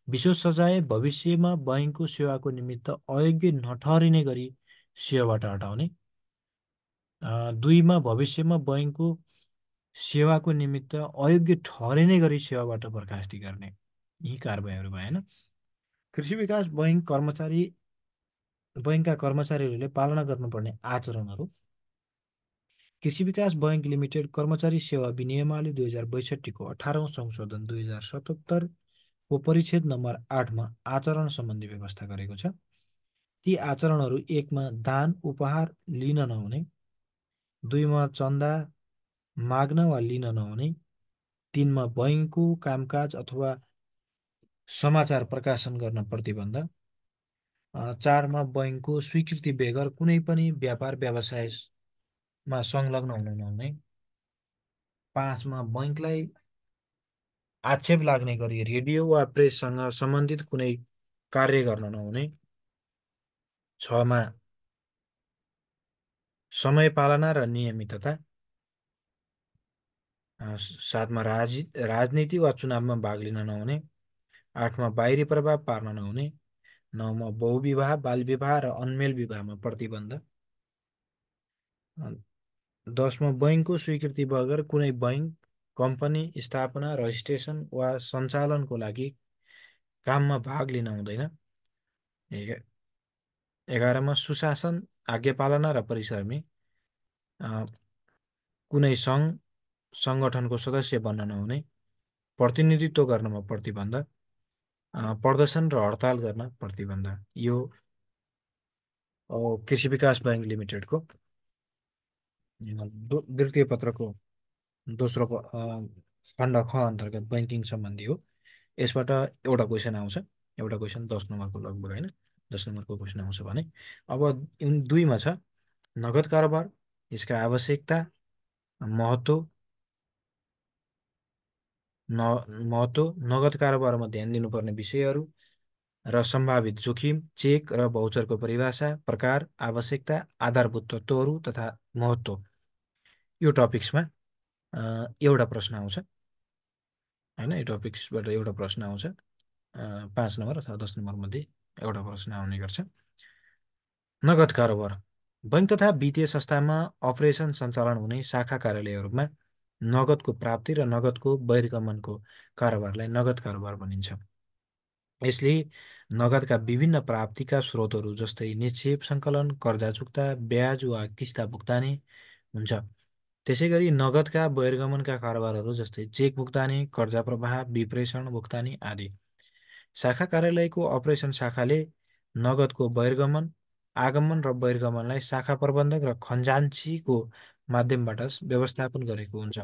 विशेष सजाय भविष्यमा बैङ्कको सेवाको निमित्त अयोग्य नठहरिने गरी सेवाबाट हटाउने। 2मा भविष्यमा बैङ्कको सेवाको निमित्त अयोग्य ठहरिने गरी सेवाबाट बर्खास्ती गर्ने। यी कारबाहीहरू भएन। कृषि विकास बैङ्कका कर्मचारीहरूले पालना गर्नुपर्ने आचरणहरू। कृषि विकास बैङ्क लिमिटेड कर्मचारी सेवा विनियमावली 2062को 18औं संशोधन 2077को परिच्छेद नम्बर 8मा आचरण सम्बन्धी व्यवस्था गरेको छ। ती आचरणहरू 1मा दान उपहार लिन नहुने, 2मा चन्दा माग्न वा लिन नहुने, 3मा बैङ्कको कामकाज अथवा समाचार प्रकाशन गर्न प्रतिबन्ध, 4मा बैङ्कको स्वीकृति बेगर कुनै पनि व्यापार व्यवसायमा संलग्न हुन नहुने, 5मा बैङ्कलाई आक्षेप लाग्ने गरी रेडियो वा प्रेससँग सम्बन्धित कुनै कार्य गर्न नहुने, 6मा समय पालना र नियमितता, 7मा राजनीति वा चुनावमा भाग लिन नहुने, 8मा बाहिरी प्रभाव पार्न नहुने, 9मा बहुविवाह बालविवाह र अनमेल विवाहमा प्रतिबन्ध। अ, 10मा बैङ्कको स्वीकृति बगैर कुनै बैङ्क कम्पनी स्थापना रजिस्ट्रेसन वा सञ्चालनको लागि काममा भाग लिन हुँदैन। 11मा सुशासन आज्ञापालना र परिश्रमी। अ, कुनै सङ्घ सङ्गठनको सदस्य बन्न नहुने। प्रतिनिधित्व गर्नमा प्रतिबन्ध। प्रदर्शन र हडताल गर्न प्रतिबन्ध। यो कृषि विकास बैङ्क लिमिटेडको द्वितीय पत्रको दोस्रो खण्ड ख अन्तर्गत बैङ्किङ सम्बन्धी हो। यसबाट एउटा क्वेसन आउँछ, एउटा क्वेसन 10 नम्बरको लगभग होइन, 10 नम्बरको क्वेसन आउँछ भने। अब 2मा छ नगद कारोबार, यसका आवश्यकता, महत्त्व, नगद कारोबारमा ध्यान दिनुपर्ने विषयहरू र सम्भावित जोखिम, चेक र भाउचरको परिभाषा, प्रकार, आवश्यकता, आधारभूत तत्त्वहरू तथा महत्त्व। यो टपिक्समा एउटा प्रश्न आउँछ होइन। यो टपिक्सबाट एउटा प्रश्न आउँछ। 5 नम्बर अथवा 10 नम्बर मध्ये एउटा प्रश्न आउने गर्छ। नगद कारोबार बैङ्क तथा वित्तीय संस्थामा अपरेसन सञ्चालन हुने शाखा कार्यालयहरूमा नगदको प्राप्ति र नगदको बहिर्गमनको कारोबारलाई नगद कारोबार भनिन्छ। यसले नगदका विभिन्न प्राप्तिका स्रोतहरू जस्तै निक्षेप सङ्कलन, कर्जा चुक्ता, ब्याज वा किस्ता भुक्तानी हुन्छ। त्यसैगरी नगदका बहिर्गमनका कारोबारहरू जस्तै चेक भुक्तानी, कर्जा प्रवाह, विप्रेषण भुक्तानी आदि। शाखा कार्यालयको अपरेसन शाखाले नगदको बहिर्गमन, आगमन र बहिर्गमनलाई शाखा प्रबन्धक र खजान्चीको माध्यमबाट व्यवस्थापन गरेको हुन्छ।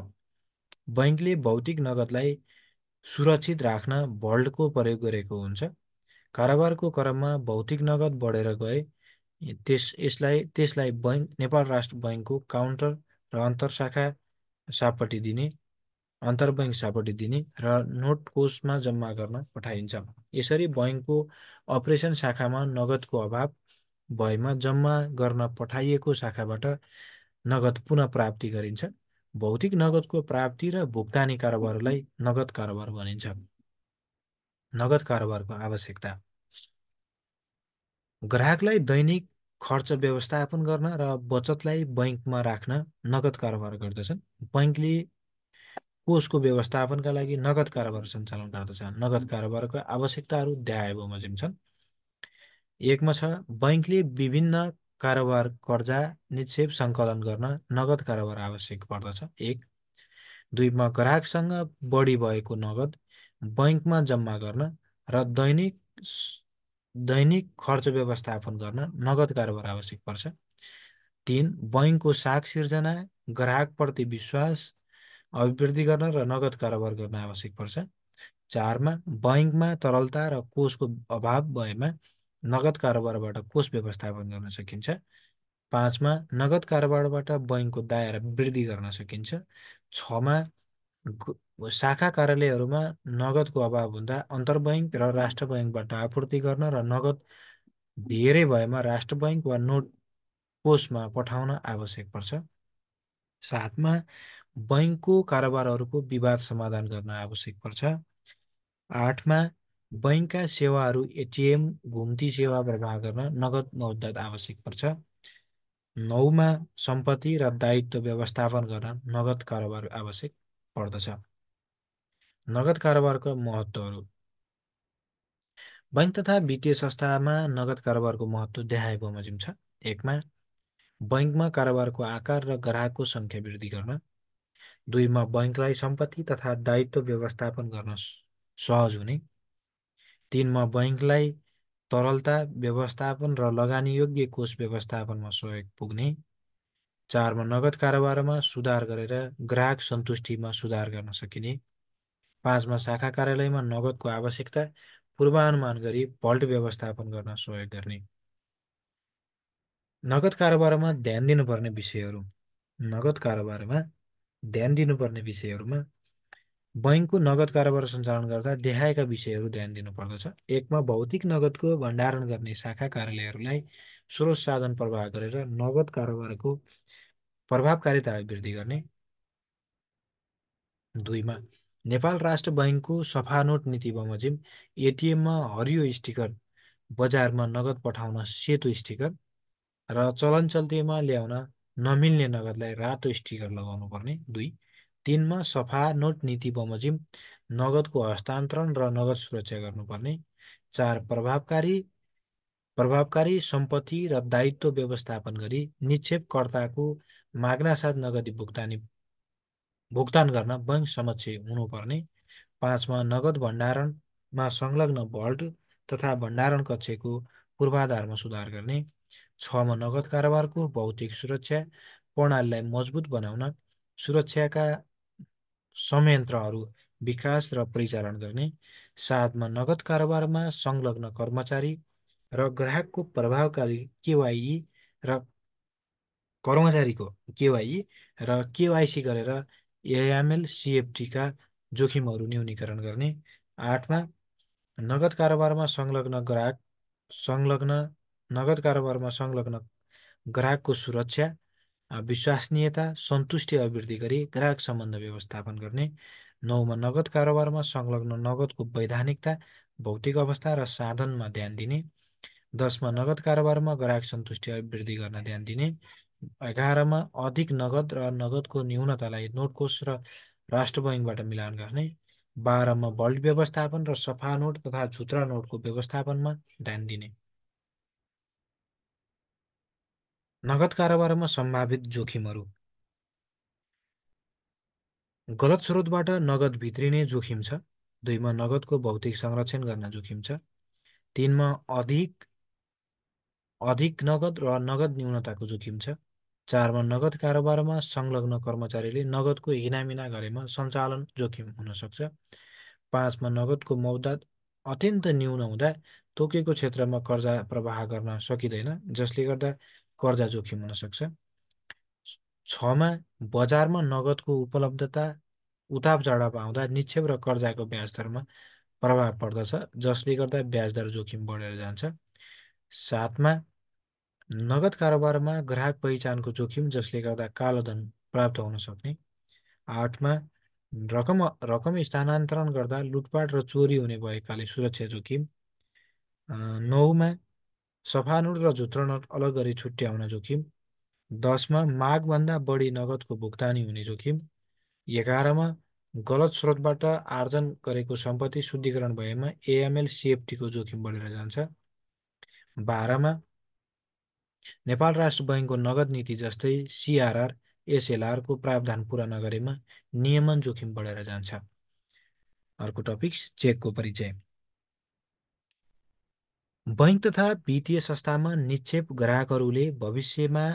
बैङ्कले भौतिक नगदलाई सुरक्षित राख्न भल्टको प्रयोग गरेको हुन्छ। कारोबारको क्रममा भौतिक नगद बढेर गए त्यसलाई बैङ्क नेपाल राष्ट्र बैङ्कको काउन्टर र अन्तरशाखा सापट्टि दिने, अन्तर्बैङ्क सापट्टि दिने र नोट कोषमा जम्मा गर्न पठाइन्छ। यसरी बैङ्कको अपरेसन शाखामा नगदको अभाव भएमा जम्मा गर्न पठाइएको शाखाबाट नगद पुनः प्राप्ति गरिन्छ। भौतिक नगदको प्राप्ति र भुक्तानी कारोबारलाई नगद कारोबार भनिन्छ। नगद कारोबारको आवश्यकता ग्राहकलाई दैनिक खर्च व्यवस्थापन गर्न र बचतलाई बैङ्कमा राख्न नगद कारोबार गर्दछन्। बैङ्कले कोषको व्यवस्थापनका लागि नगद कारोबार सञ्चालन गर्दछ। नगद कारोबारको आवश्यकताहरू देखाए छन्। 1मा छ बैङ्कले विभिन्न कारोबार कर्जा निक्षेप सङ्कलन गर्न नगद कारोबार आवश्यक पर्दछ। 1। 2मा ग्राहकसँग बढी भएको नगद बैङ्कमा जम्मा गर्न र दैनिक खर्च व्यवस्थापन गर्न नगद कारोबार आवश्यक पर्छ। 3. बैङ्कको साख सिर्जना, ग्राहकप्रति विश्वास अभिवृद्धि गर्न र नगद कारोबार गर्न आवश्यक पर्छ। 4मा बैङ्कमा तरलता र कोषको अभाव भएमा नगद कारोबारबाट कोष व्यवस्थापन गर्न सकिन्छ। 5मा नगद कारोबारबाट बैङ्कको दायरा वृद्धि गर्न सकिन्छ। 6मा शाखा कार्यालयहरूमा नगदको अभाव हुँदा अन्तर्बैङ्क र राष्ट्र बैङ्कबाट आपूर्ति गर्न र नगद धेरै भएमा राष्ट्र बैङ्क वा नोट कोषमा पठाउन आवश्यक पर्छ। 7मा बैङ्कको कारोबारहरूको विवाद समाधान गर्न आवश्यक पर्छ। 8मा बैङ्कका सेवाहरू एटिएम, घुम्ती सेवा प्रवाह गर्न नगद मौद्दत आवश्यक पर्छ। 9मा सम्पत्ति र दायित्व व्यवस्थापन गर्न नगद कारोबार आवश्यक पर्दछ। नगद कारोबारको महत्त्वहरू बैङ्क तथा वित्तीय संस्थामा नगद कारोबारको महत्त्व देखाए बमोजिम छ। 1मा बैङ्कमा कारोबारको आकार र ग्राहकको सङ्ख्या वृद्धि गर्न। 2मा बैङ्कलाई सम्पत्ति तथा दायित्व व्यवस्थापन गर्न सहज हुने। 3मा बैङ्कलाई तरलता व्यवस्थापन र लगानीयोग्य कोष व्यवस्थापनमा सहयोग पुग्ने। 4मा नगद कारोबारमा सुधार गरेर ग्राहक सन्तुष्टिमा सुधार गर्न सकिने। 5मा शाखा कार्यालयमा नगदको आवश्यकता पूर्वानुमान गरी भल्ट व्यवस्थापन गर्न सहयोग गर्ने। नगद कारोबारमा ध्यान दिनुपर्ने विषयहरू। नगद कारोबारमा ध्यान दिनुपर्ने विषयहरूमा बैङ्कको नगद कारोबार सञ्चालन गर्दा देखाएका विषयहरू ध्यान दिनुपर्दछ। 1मा भौतिक नगदको भण्डारण गर्ने शाखा कार्यालयहरूलाई स्रोत साधन प्रवाह गरेर नगद कारोबारको प्रभावकारिता वृद्धि गर्ने। 2मा नेपाल राष्ट्र बैङ्कको सफा नोट नीति बमोजिम एटिएममा हरियो स्टिकर बजारमा नगद पठाउन सेतो स्टिकर र चलन चल्तीमा ल्याउन नमिल्ने नगदलाई रातो स्टिकर लगाउनु पर्ने। 2, 3मा सफा नोट नीति बमोजिम नगदको हस्तान्तरण र नगद सुरक्षा गर्नुपर्ने। 4, प्रभावकारी सम्पत्ति र दायित्व व्यवस्थापन गरी निक्षेपकर्ताको माग्नासाथ नगदी भुक्तान गर्न बैंक समक्ष हुनुपर्ने। 5मा नगद भण्डारणमा संलग्न भल्ट तथा भण्डारण कक्षको पूर्वाधारमा सुधार गर्ने। 6मा नगद कारोबारको भौतिक सुरक्षा प्रणालीलाई मजबुत बनाउन सुरक्षाका संयन्त्रहरू विकास र परिचालन गर्ने। 7मा नगद कारोबारमा संलग्न कर्मचारी र ग्राहकको प्रभावकारी केवाई र कर्मचारीको केवाई र केवाइसी गरेर एएमएल सिएफटीका जोखिमहरू न्यूनीकरण गर्ने। 8मा संलग्न नगद कारोबारमा संलग्न ग्राहकको सुरक्षा विश्वसनीयता सन्तुष्टि अभिवृद्धि गरी ग्राहक सम्बन्ध व्यवस्थापन गर्ने। 9मा नगद कारोबारमा संलग्न नगदको वैधानिकता भौतिक अवस्था र साधनमा ध्यान दिने। 10मा नगद कारोबारमा ग्राहक सन्तुष्टि अभिवृद्धि गर्न ध्यान दिने। 11मा अधिक नगद र नगदको न्यूनतालाई नोटकोष र राष्ट्र बैङ्कबाट मिलान गर्ने। 12मा भल्ट व्यवस्थापन र सफा नोट तथा झुत्रा नोटको व्यवस्थापनमा ध्यान दिने। नगद कारोबारमा सम्भावित जोखिमहरू। गलत स्रोतबाट नगद भित्रिने जोखिम छ। 2मा नगदको भौतिक संरक्षण गर्न जोखिम छ। 3मा अधिक नगद र नगद न्यूनताको जोखिम छ। 4मा नगद कारोबारमा संलग्न कर्मचारीले नगदको हिनामिना गरेमा सञ्चालन जोखिम हुन सक्छ। 5मा नगदको मौद्दा अत्यन्त न्यून हुँदा तोकेको क्षेत्रमा कर्जा प्रवाह गर्न सकिँदैन, जसले गर्दा कर्जा जोखिम हुन सक्छ। 6मा बजारमा नगदको उपलब्धता उताप चढाव आउँदा निक्षेप र कर्जाको ब्याज दरमा प्रभाव पर्दछ, जसले गर्दा ब्याज दर जोखिम बढेर जान्छ। 7मा नगद कारोबारमा ग्राहक पहिचानको जोखिम, जसले गर्दा कालो धन प्राप्त हुन सक्ने। 8मा रकम स्थानान्तरण गर्दा लुटपाट र चोरी हुने भएकाले सुरक्षा जोखिम। 9मा सफा नोट र झुत्रो नोट अलग गरी छुट्याउन जोखिम। 10मा मागभन्दा बढी नगदको भुक्तानी हुने जोखिम। 11मा गलत स्रोतबाट आर्जन गरेको सम्पत्ति शुद्धिकरण भएमा एएमएल सिएफटीको जोखिम बढेर जान्छ। 12मा नेपाल राष्ट्र बैङ्कको नगद नीति जस्तै सिआरआर, एसएलआरको प्रावधान पूरा नगरेमा नियमन जोखिम बढेर जान्छ। अर्को टपिक चेकको परिचय। बैंक तथा वित्तीय संस्थामा निक्षेप ग्राहकहरूले भविष्यमा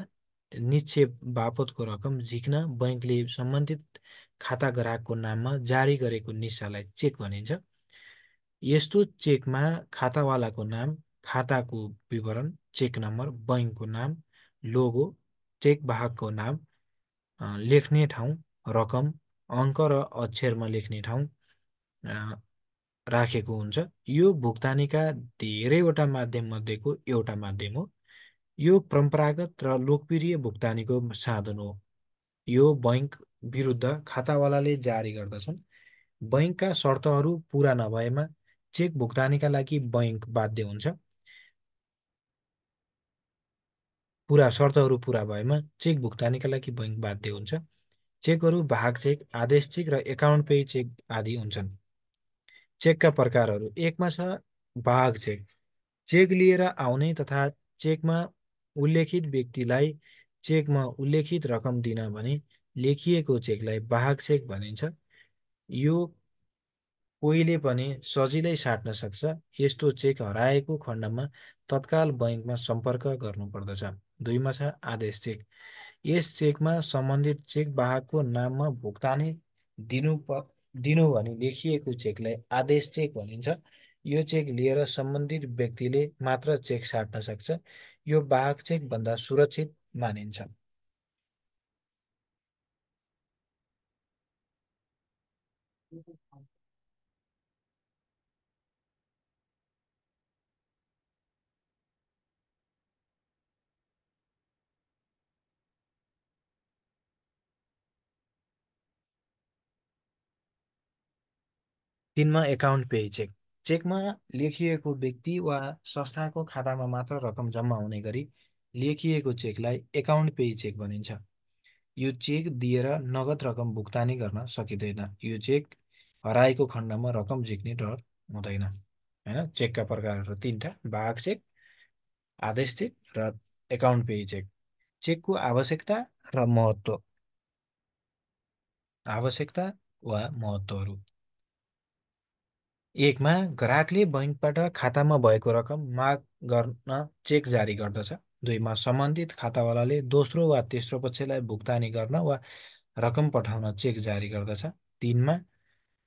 निक्षेप बापतको रकम झिक्न बैंकले सम्बन्धित खाता ग्राहकको नाममा जारी गरेको निशालाई चेक भनिन्छ। यस्तो चेकमा खातावालाको नाम, खाताको विवरण, चेक नम्बर, बैंकको नाम, लोगो, चेक वाहकको नाम, लेख्ने ठाउँ, रकम, अङ्क र अक्षरमा लेख्ने ठाउँ राखेको हुन्छ। यो भुक्तानीका धेरैवटा माध्यम मध्येको एउटा माध्यम हो। यो परम्परागत र लोकप्रिय भुक्तानीको साधन हो। यो बैंक विरुद्ध खातावालाले जारी गर्दछन्। बैंकका शर्तहरू पूरा नभएमा चेक भुक्तानीका लागि बैंक बाध्य हुन्छ। शर्तहरू पूरा भएमा चेक भुक्तानीका लागि बैंक बाध्य हुन्छ। चेकहरू भाग चेक, आदेश चेक र एकाउन्ट पे चेक आदि हुन्छन्। चेकका प्रकारहरू। 1मा छ भाग चेक। चेक लिएर आउने तथा चेकमा उल्लेखित व्यक्तिलाई चेकमा उल्लेखित रकम दिन भने लेखिएको चेकलाई भाग चेक भनिन्छ। यो कोहीले पनि सजिलै साट्न सक्छ। यस्तो चेक हराएको खण्डमा तत्काल बैंकमा सम्पर्क गर्नुपर्दछ। 2मा छ आदेश चेक। यस चेकमा सम्बन्धित चेक वाहकको नाममा भुक्तानी दिनु भनी लेखिएको चेकलाई आदेश चेक भनिन्छ। यो चेक लिएर सम्बन्धित व्यक्तिले मात्र चेक साट्न सक्छ। यो वाहक चेक भन्दा सुरक्षित मानिन्छ। तिनमा एकाउन्ट पे चेक। चेकमा लेखिएको व्यक्ति वा संस्थाको खातामा मात्र रकम जम्मा हुने गरी लेखिएको चेकलाई एकाउन्ट पेई चेक भनिन्छ। यो चेक दिएर नगद रकम भुक्तानी गर्न सकिँदैन। यो चेक हराएको खण्डमा रकम झिक्ने डर हुँदैन। होइन, चेकका प्रकारहरू तीनटा: भाग चेक, आदेश चेक र एकाउन्ट पेई चेक। चेकको आवश्यकता र महत्त्व। आवश्यकता वा महत्त्वहरू: एकमा, ग्राहकले बैंकबाट खातामा भएको रकम माग गर्न चेक जारी गर्दछ। दुईमा, सम्बन्धित खातावालाले दोस्रो वा तेस्रो पक्षलाई भुक्तानी गर्न वा रकम पठाउन चेक जारी गर्दछ। तीनमा,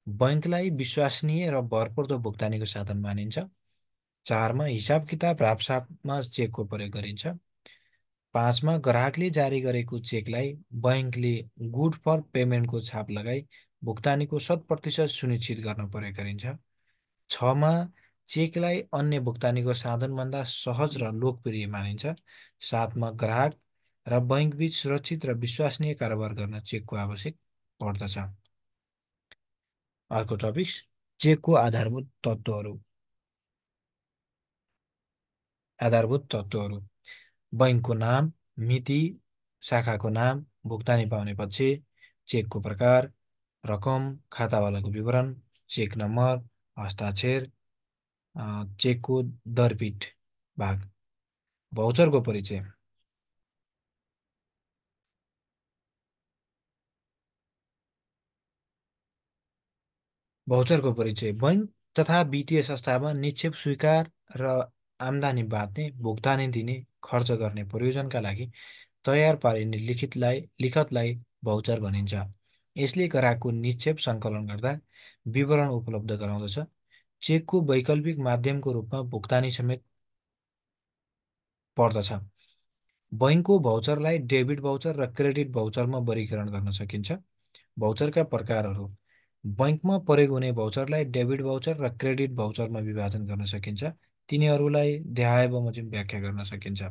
बैंकलाई विश्वसनीय र भरपर्दो भुक्तानीको साधन मानिन्छ। चारमा, हिसाब किताब रापसापमा चेकको प्रयोग गरिन्छ। पाँचमा, ग्राहकले जारी गरेको चेकलाई बैंकले गुड फर पेमेन्टको छाप लगाई भुक्तानीको 100% सुनिश्चित गर्न प्रयोग गरिन्छ। छमा, चेकलाई अन्य भुक्तानीको साधनभन्दा सहज र लोकप्रिय मानिन्छ। सातमा, ग्राहक र बैंकबीच सुरक्षित र विश्वसनीय कारोबार गर्न चेकको आवश्यक पर्दछ। अर्को टपिक, चेकको आधारभूत तत्त्वहरू। आधारभूत तत्त्वहरू: बैंकको नाम, मिति, शाखाको नाम, भुक्तानी पाउने पक्ष, चेकको प्रकार, रकम, खातावालाको विवरण, चेक नम्बर, हस्ताक्षर, चेकको दरपीठ भाग। भाउचरको परिचय। भाउचरको परिचय: बैंक तथा वित्तीय संस्थामा निक्षेप स्वीकार र आम्दानी बाँड्ने, भुक्तानी दिने, खर्च गर्ने प्रयोजनका लागि तयार पारिने लिखतलाई भाउचर भनिन्छ। यसले ग्राहकको निक्षेप सङ्कलन गर्दा विवरण उपलब्ध गराउँदछ। चेकको वैकल्पिक माध्यमको रूपमा भुक्तानी समेत पर्दछ। बैंकको भाउचरलाई डेबिट भाउचर र क्रेडिट भाउचरमा वर्गीकरण गर्न सकिन्छ। भाउचरका प्रकारहरू: बैंकमा प्रयोग हुने भाउचरलाई डेबिट भाउचर र क्रेडिट भाउचरमा विभाजन गर्न सकिन्छ। तिनीहरूलाई देखाए-बमोजिम व्याख्या गर्न सकिन्छ।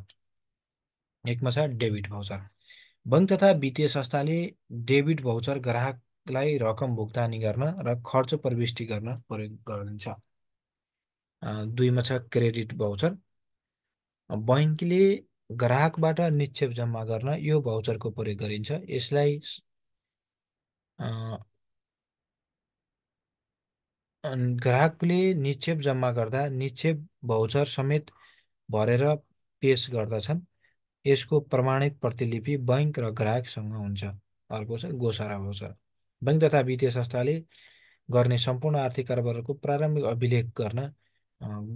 एकमा छ डेबिट भाउचर। बैंक तथा वित्तीय संस्थाले डेबिट भाउचर ग्राहकलाई रकम भुक्तानी गर्न र खर्च प्रविष्टि गर्न प्रयोग गरिन्छ। दुईमा छ क्रेडिट भाउचर। बैंकले ग्राहकबाट निक्षेप जम्मा गर्न यो भाउचरको प्रयोग गरिन्छ। यसलाई ग्राहकले निक्षेप जम्मा गर्दा निक्षेप भाउचर समेत भरेर पेश गर्दछन्। यसको प्रमाणित प्रतिलिपि बैंक र ग्राहकसँग हुन्छ। अर्को छ गोसारा भाउचर। बैंक तथा वित्तीय संस्थाले गर्ने सम्पूर्ण आर्थिक कारोबारको प्रारम्भिक अभिलेख गर्न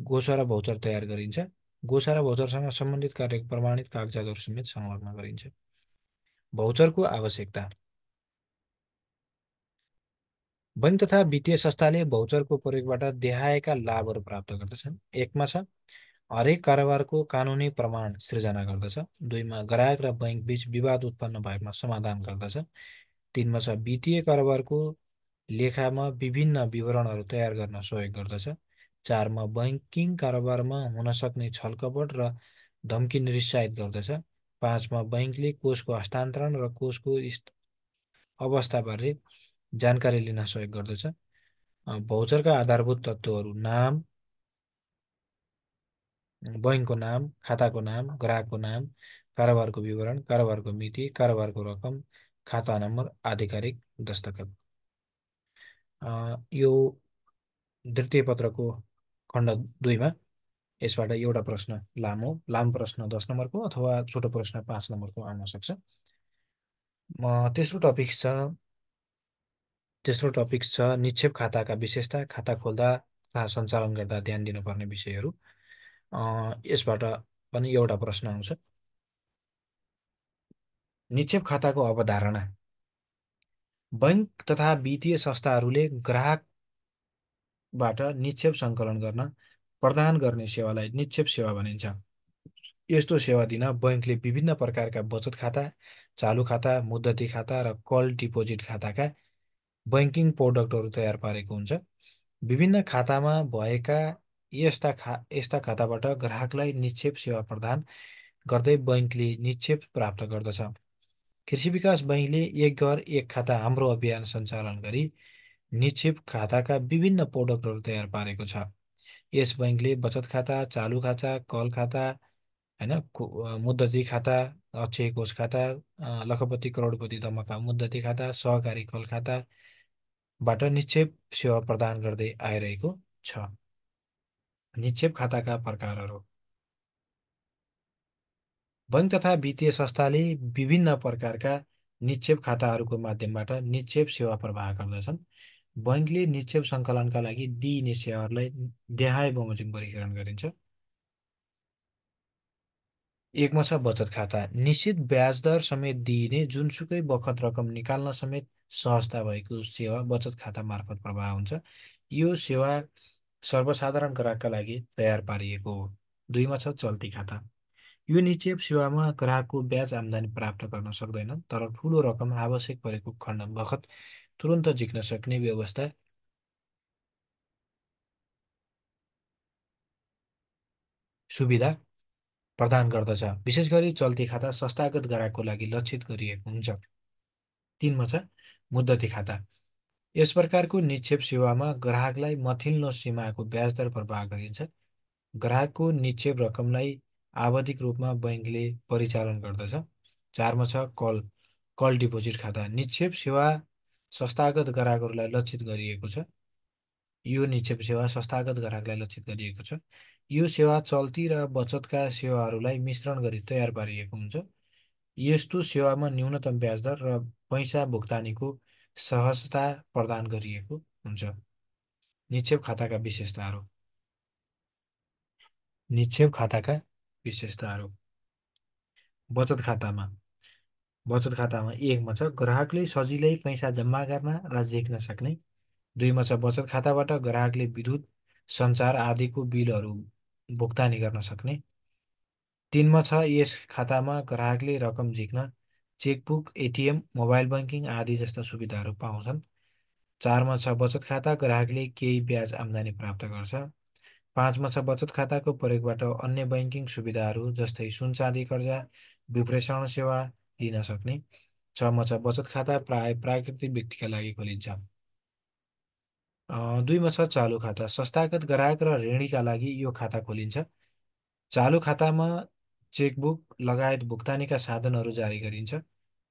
गोसारा भाउचर तयार गरिन्छ। गोसारा भाउचरसँग सम्बन्धित कार्यको प्रमाणित कागजातहरू समेत संलग्न गरिन्छ। भाउचरको आवश्यकता: बैंक तथा वित्तीय संस्थाले भाउचरको प्रयोगबाट देखाएका लाभहरू प्राप्त गर्दछन्। एकमा छ हरेक कारोबारको कानुनी प्रमाण सृजना गर्दछ। दुईमा, ग्राहक र बैंक बीच विवाद उत्पन्न भएमा समाधान गर्दछ। तीनमा छ वित्तीय कारोबारको लेखामा विभिन्न विवरणहरू तयार गर्न सहयोग गर्दछ। चारमा, बैंकिङ कारोबारमा हुन सक्ने छलकपट र धम्की निरुत्साहित गर्दछ। पाँचमा, बैंकले कोषको हस्तान्तरण र कोषको अवस्थाबारे जानकारी लिन सहयोग गर्दछ। भाउचरका आधारभूत तत्त्वहरू: नाम, बैंकको नाम, खाताको नाम, ग्राहकको नाम, कारोबारको विवरण, कारोबारको मिति, कारोबारको रकम, खाता नम्बर, आधिकारिक दस्तखत। यो द्वितीय पत्रको खण्ड 2मा यसबाट एउटा प्रश्न लामो प्रश्न 10 नम्बरको अथवा छोटो प्रश्न 5 नम्बरको आउन सक्छ। तेस्रो टपिक छ निक्षेप खाताका विशेषता, खाता खोल्दा तथा सञ्चालन गर्दा ध्यान दिनुपर्ने विषयहरू। यसबाट पनि एउटा प्रश्न आउँछ। निक्षेप खाताको अवधारणा: बैंक तथा वित्तीय संस्थाहरूले ग्राहकबाट निक्षेप सङ्कलन गर्न प्रदान गर्ने सेवालाई निक्षेप सेवा भनिन्छ। यस्तो सेवा दिन बैंकले विभिन्न प्रकारका बचत खाता, चालु खाता, मुद्दती खाता र कल डिपोजिट खाताका बैंकिङ प्रोडक्टहरू तयार पारेको हुन्छ। विभिन्न खातामा भएका यस्ता खाताबाट ग्राहकलाई निक्षेप सेवा प्रदान गर्दै बैंकले निक्षेप प्राप्त गर्दछ। कृषि विकास बैंकले एक घर एक खाता हाम्रो अभियान सञ्चालन गरी निक्षेप खाताका विभिन्न प्रोडक्टहरू तयार पारेको छ। यस बैङ्कले बचत खाता, चालु खाता, कल खाता, होइन, मुद्दती खाता, अक्षय कोष खाता, लखपति करोडपति दमका मुद्दती खाता, सहकारी कल खाताबाट निक्षेप सेवा प्रदान गर्दै आइरहेको छ। निक्षेप खाताका प्रकारहरू। बैङ्क तथा वित्तीय संस्थाले विभिन्न प्रकारका निक्षेप खाताहरूको माध्यमबाट निक्षेप सेवा प्रवाह गर्दछन्। बैङ्कले निक्षेप सङ्कलनका लागि दिइने सेवाहरूलाई देहाय बमोजिम वर्गीकरण गरिन्छ। एकमा छ बचत खाता। निश्चित ब्याज दर समेत दिइने जुनसुकै बखत रकम निकाल्न समेत सहजता भएको सेवा बचत खाता मार्फत प्रवाह हुन्छ। यो सेवा सर्वसाधारण ग्राहकका लागि तयार पारिएको हो। दुईमा छ चल्ती खाता। यो निक्षेप सेवामा ग्राहकको ब्याज आम्दानी प्राप्त गर्न सक्दैन, तर ठूलो रकम आवश्यक परेको खण्ड बखत तुरन्त झिक्न सक्ने व्यवस्था सुविधा प्रदान गर्दछ। विशेष गरी चल्ती खाता संस्थागत ग्राहकको लागि लक्षित गरिएको हुन्छ। तीनमा छ मुद्दती खाता। यस प्रकारको निक्षेप सेवामा ग्राहकलाई मथिल्लो सीमाको ब्याज दर प्रवाह गरिन्छ। ग्राहकको निक्षेप रकमलाई आवधिक रूपमा बैङ्कले परिचालन गर्दछ। चारमा छ कल कल डिपोजिट खाता। निक्षेप सेवा संस्थागत ग्राहकहरूलाई लक्षित गरिएको छ। यो निक्षेप सेवा संस्थागत ग्राहकलाई लक्षित गरिएको छ। यो सेवा चल्ती र बचतका सेवाहरूलाई मिश्रण गरी तयार पारिएको हुन्छ। यस्तो सेवामा न्यूनतम ब्याज दर र पैसा भुक्तानीको सहजता प्रदान गरिएको हुन्छ। निक्षेप खाताका विशेषताहरू। निक्षेप खाताका विशेषताहरू। बचत खातामा एकमा छ ग्राहकले सजिलै पैसा जम्मा गर्न र झिक्न सक्ने। दुईमा छ बचत खाताबाट ग्राहकले विद्युत, सञ्चार आदिको बिलहरू भुक्तानी गर्न सक्ने। तीनमा छ यस खातामा ग्राहकले रकम झिक्न चेकबुक, एटिएम, मोबाइल ब्याङ्किङ आदि जस्ता सुविधाहरू पाउँछन्। चारमा छ बचत खाता ग्राहकले केही ब्याज आम्दानी प्राप्त गर्छ। पाँचमा छ बचत खाताको प्रयोगबाट अन्य ब्याङ्किङ सुविधाहरू जस्तै सुन-चाँदी कर्जा, विप्रेषण सेवा लिन सक्ने। छमा छ बचत खाता प्राय प्राकृतिक व्यक्तिका लागि खोलिन्छ। दुईमा छ चालु खाता। संस्थागत ग्राहक र ऋणीका लागि यो खाता खोलिन्छ। चालु खातामा चेकबुक लगायत भुक्तानीका साधनहरू जारी गरिन्छ।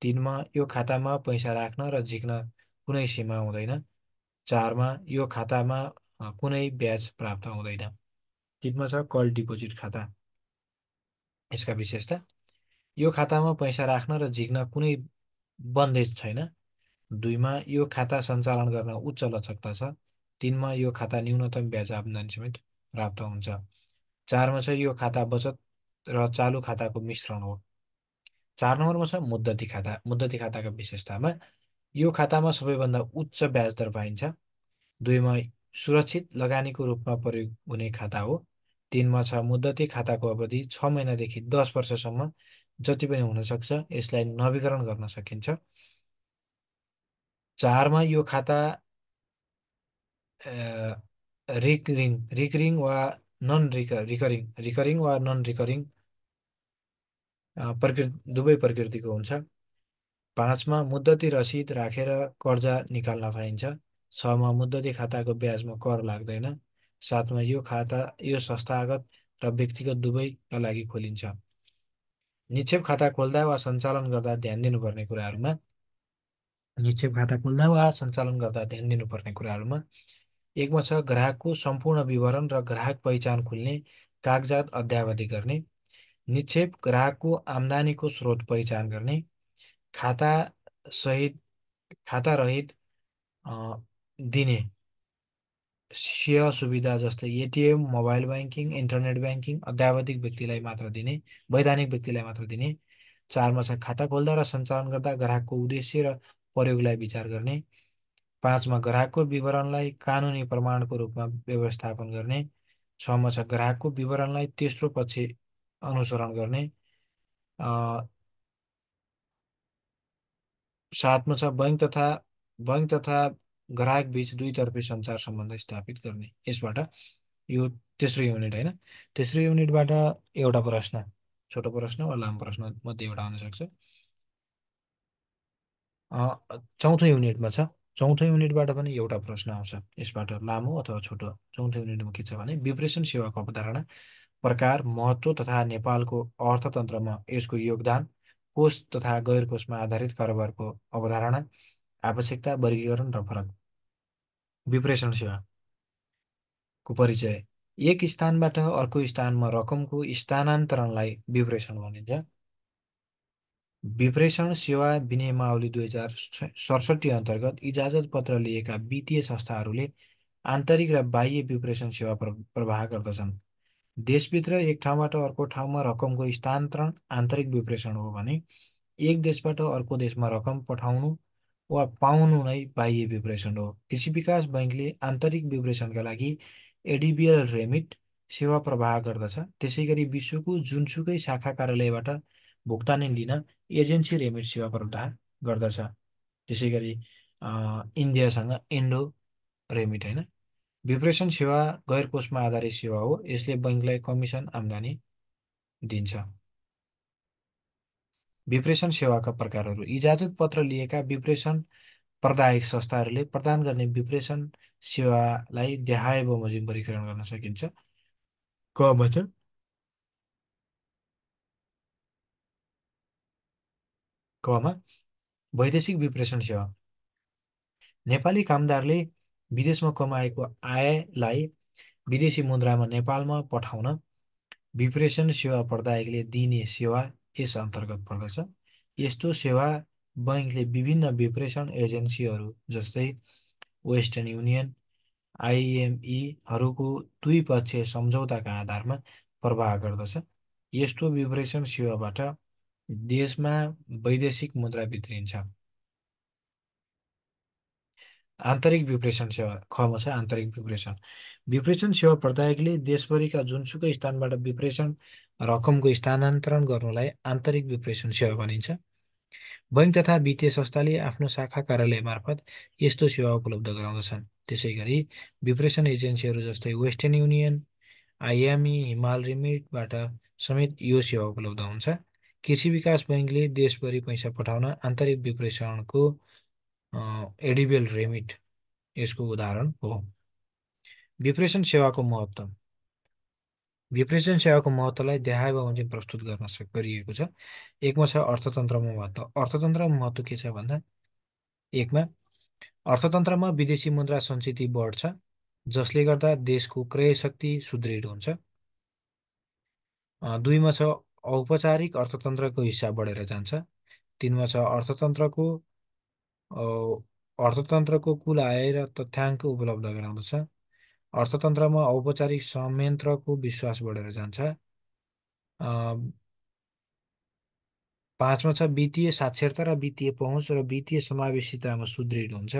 तीनमा यो खातामा पैसा राख्न र झिक्न कुनै सीमा हुँदैन। चारमा यो खातामा कुनै ब्याज प्राप्त हुँदैन। तीनमा छ कल डिपोजिट खाता। यसका विशेषता। यो खातामा पैसा राख्न र झिक्न कुनै बन्देज छैन। दुईमा यो खाता सञ्चालन गर्न उच्च लचकता छ। तीनमा यो खाता न्यूनतम ब्याज आम्दानी समेत प्राप्त हुन्छ। चारमा छ यो खाता बचत र चालु खाताको मिश्रण हो। चार नम्बरमा छ मुद्दती खाता। मुद्दती खाताका विशेषतामा यो खातामा सबैभन्दा उच्च ब्याज दर पाइन्छ। दुईमा सुरक्षित लगानीको रूपमा प्रयोग हुने खाता हो। तीनमा छ मुद्दती खाताको अवधि 6 महिनादेखि 10 वर्षसम्म जति पनि हुन सक्छ। यसलाई नवीकरण गर्न सकिन्छ। चारमा यो खाता रिकरिङ वा नन रिकरिङ वा नन रिकरिङ दुवै प्रकृतिको हुन्छ। पाँचमा मुद्दती रसिद राखेर कर्जा निकाल्न पाइन्छ। छमा मुद्दती खाताको ब्याजमा कर लाग्दैन। सातमा यो खाता यो संस्थागत र व्यक्तिगत दुवैका लागि खोलिन्छ। निक्षेप खाता खोल्दा वा सञ्चालन गर्दा ध्यान दिनुपर्ने कुराहरूमा एकमा छ ग्राहकको सम्पूर्ण विवरण र ग्राहक पहिचान खुल्ने कागजात अद्यावधि गर्ने। निक्षेप ग्राहकको आम्दानीको स्रोत पहिचान गर्ने। खाता सहित खाता रहित दिने सेवा सुविधा जस्तै ATM, mobile banking, internet banking अद्यावधिक व्यक्तिलाई मात्र दिने, वैधानिक व्यक्तिलाई मात्र दिने। चारमा छ खाता खोल्दा र सञ्चालन गर्दा ग्राहकको उद्देश्य र प्रयोगलाई विचार गर्ने। पाँचमा ग्राहकको विवरणलाई कानुनी प्रमाणको रूपमा व्यवस्थापन गर्ने। छमा छ ग्राहकको विवरणलाई तेस्रो पक्ष अनुसरण गर्ने। साथमा छ बैङ्क तथा ग्राहक बीच दुईतर्फी सञ्चार सम्बन्ध स्थापित गर्ने। यसबाट यो तेस्रो युनिट होइन। तेस्रो युनिटबाट एउटा प्रश्न, छोटो प्रश्न वा लामो प्रश्न मध्ये एउटा हुन सक्छ। चौथो युनिटमा छ चौथो युनिटबाट पनि एउटा प्रश्न आउँछ यसबाट, लामो अथवा छोटो। चौथो युनिटमा के छ भने विप्रेषण सेवाको अवधारणा, प्रकार, महत्त्व तथा नेपालको अर्थतन्त्रमा यसको योगदान, कोष तथा गैर कोषमा आधारित कारोबारको अवधारणा, आवश्यकता, वर्गीकरण र फरक। विप्रेषण सेवाको परिचय। एक स्थानबाट अर्को स्थानमा रकमको स्थानान्तरणलाई विप्रेषण भनिन्छ। विप्रेषण सेवा विनियमावली 2067 अन्तर्गत इजाजत पत्र लिएका वित्तीय संस्थाहरूले आन्तरिक र बाह्य विप्रेषण सेवा प्रवाह गर्दछन्। देशभित्र एक ठाउँबाट अर्को ठाउँमा रकमको स्थानान्तरण आन्तरिक विप्रेषण हो भने एक देशबाट अर्को देशमा रकम पठाउनु वा पाउनु नै बाह्य विप्रेषण हो। कृषि विकास बैङ्कले आन्तरिक विप्रेषणका लागि एडिबिएल रेमिट सेवा प्रवाह गर्दछ। त्यसैगरी विश्वको जुनसुकै शाखा कार्यालयबाट भुक्तानी लिन एजेन्सी रेमिट सेवा प्रवाह गर्दछ। त्यसैगरी इन्डियासँग इन्डो रेमिट होइन। विप्रेषण सेवा गैर कोषमा आधारित सेवा हो। यसले बैङ्कलाई कमिसन आम्दानी दिन्छ। विप्रेषण सेवाका प्रकारहरू। इजाजत पत्र लिएका विप्रेषण प्रदायक संस्थाहरूले प्रदान गर्ने विप्रेषण सेवालाई देहाय बमोजिम वर्गीकरण गर्न सकिन्छ। कमा छ कमा वैदेशिक विप्रेषण सेवा। नेपाली कामदारले विदेशमा कमाएको आयलाई विदेशी मुद्रामा नेपालमा पठाउन विप्रेषण सेवा प्रदायकले दिने सेवा यस अन्तर्गत पर्दछ। यस्तो सेवा बैङ्कले विभिन्न विप्रेषण एजेन्सीहरू जस्तै वेस्टर्न युनियन, आइएमईहरूको द्विपक्षीय सम्झौताका आधारमा प्रवाह गर्दछ। यस्तो विप्रेषण सेवाबाट देशमा वैदेशिक मुद्रा भित्रिन्छ। आन्तरिक विप्रेषण सेवा। खमा छ आन्तरिक विप्रेषण। विप्रेषण सेवा प्रदायकले देशभरिका जुनसुकै स्थानबाट विप्रेषण रकमको स्थानान्तरण गर्नुलाई आन्तरिक विप्रेषण सेवा भनिन्छ। बैङ्क तथा वित्तीय संस्थाले आफ्नो शाखा कार्यालय मार्फत यस्तो सेवा उपलब्ध गराउँदछन्। त्यसैगरी विप्रेषण एजेन्सीहरू जस्तै वेस्टर्न युनियन, आइएमई, हिमाल रेमिटबाट समेत यो सेवा उपलब्ध हुन्छ। कृषि विकास बैङ्कले देशभरि पैसा पठाउन आन्तरिक विप्रेषणको एडिबिएल रेमिट यसको उदाहरण हो। विप्रेषण सेवाको महत्त्व। विप्रेषण सेवाको महत्त्वलाई देहाय बमोजिम प्रस्तुत गरिएको छ। एकमा छ अर्थतन्त्रमा महत्त्व। अर्थतन्त्रमा महत्त्व के छ भन्दा, एकमा अर्थतन्त्रमा विदेशी मुद्रा सञ्चित बढ्छ, जसले गर्दा देशको क्रय शक्ति सुदृढ हुन्छ। दुईमा छ औपचारिक अर्थतन्त्रको हिस्सा बढेर जान्छ। तिनमा छ अर्थतन्त्रको कुल आय र तथ्याङ्क उपलब्ध गराउँदछ। अर्थतन्त्रमा औपचारिक संयन्त्रको विश्वास बढेर जान्छ। पाँचमा छ वित्तीय साक्षरता र वित्तीय पहुँच र वित्तीय समावेशितामा सुदृढ हुन्छ।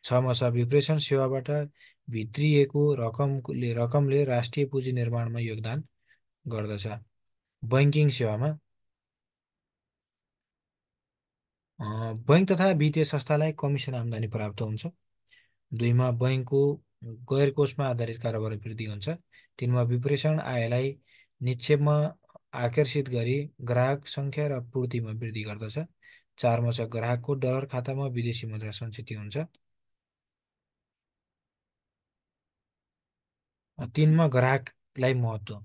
छमा छ विप्रेषण सेवाबाट भित्रिएको रकमले राष्ट्रिय पुँजी निर्माणमा योगदान गर्दछ। बैङ्किङ सेवामा बैङ्क तथा वित्तीय संस्थालाई कमिसन आम्दानी प्राप्त हुन्छ। दुईमा बैङ्कको गैर कोषमा आधारित कारोबार वृद्धि हुन्छ। तिनमा विप्रेषण आयलाई निक्षेपमा आकर्षित गरी ग्राहक सङ्ख्या र पूर्तिमा वृद्धि गर्दछ। चारमा छ ग्राहकको डलर खातामा विदेशी मुद्रा सञ्चित हुन्छ। तिनमा ग्राहकलाई महत्त्व।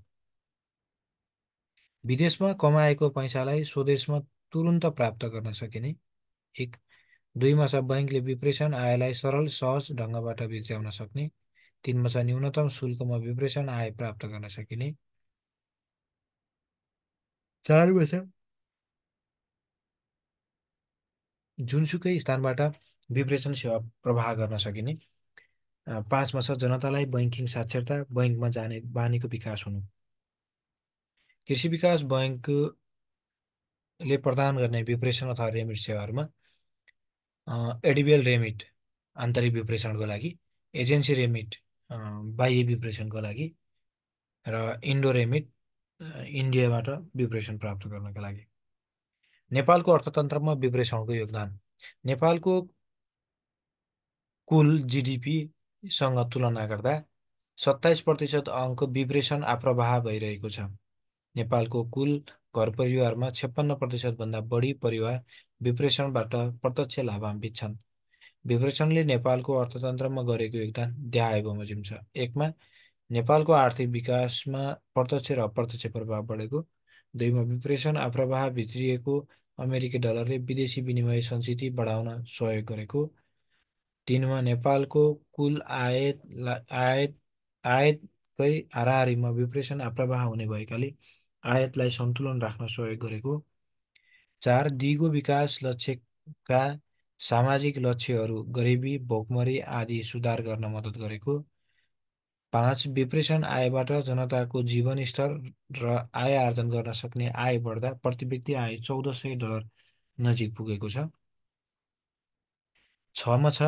विदेशमा कमाएको पैसालाई स्वदेशमा तुरुन्त प्राप्त गर्न सकिने एक। दुईमा छ बैङ्कले विप्रेषण आयलाई सरल सहज ढङ्गबाट भित्र्याउन सक्ने। तिनमा छ न्यूनतम शुल्कमा विप्रेषण आय प्राप्त गर्न सकिने। चारमा छ जुनसुकै स्थानबाट विप्रेषण सेवा प्रवाह गर्न सकिने। पाँचमा छ जनतालाई बैङ्किङ साक्षरता, बैङ्कमा जाने बानीको विकास हुनु। कृषि विकास बैङ्कले प्रदान गर्ने विप्रेषण अथवा रेमिट सेवाहरूमा एडिबिएल रेमिट आन्तरिक विप्रेषणको लागि, एजेन्सी रेमिट बाह्य विप्रेषणको लागि र इन्डो रेमिट इन्डियाबाट विप्रेषण प्राप्त गर्नका लागि। नेपालको अर्थतन्त्रमा विप्रेषणको योगदान। नेपालको कुल जिडिपीसँग तुलना गर्दा 27% अङ्क विप्रेषण आप्रवाह भइरहेको छ। नेपालको कुल घर परिवारमा 56% भन्दा बढी परिवार विप्रेषणबाट प्रत्यक्ष लाभान्वित छन्। विश्लेषणले नेपालको अर्थतन्त्रमा गरेको योगदान देखाए बमोजिम छ। एकमा नेपालको आर्थिक विकासमा प्रत्यक्ष र अप्रत्यक्ष प्रभाव बढेको। दुईमा विप्रेसन आप्रवाह भित्रिएको अमेरिकी डलरले विदेशी विनिमय सञ्चित बढाउन सहयोग गरेको। तिनमा नेपालको कुल आयातकै हाराहारीमा विप्रेसन आप्रवाह हुने भएकाले आयातलाई सन्तुलन राख्न सहयोग गरेको। चार दिगो विकास लक्ष्यका सामाजिक लक्ष्यहरू गरिबी भोकमरी आदि सुधार गर्न मद्दत गरेको। पाँच विप्रेसन आयबाट जनताको जीवनस्तर र आय आर्जन गर्न सक्ने आय बढ्दा प्रति व्यक्ति आय $1400 नजिक पुगेको छ। छमा छ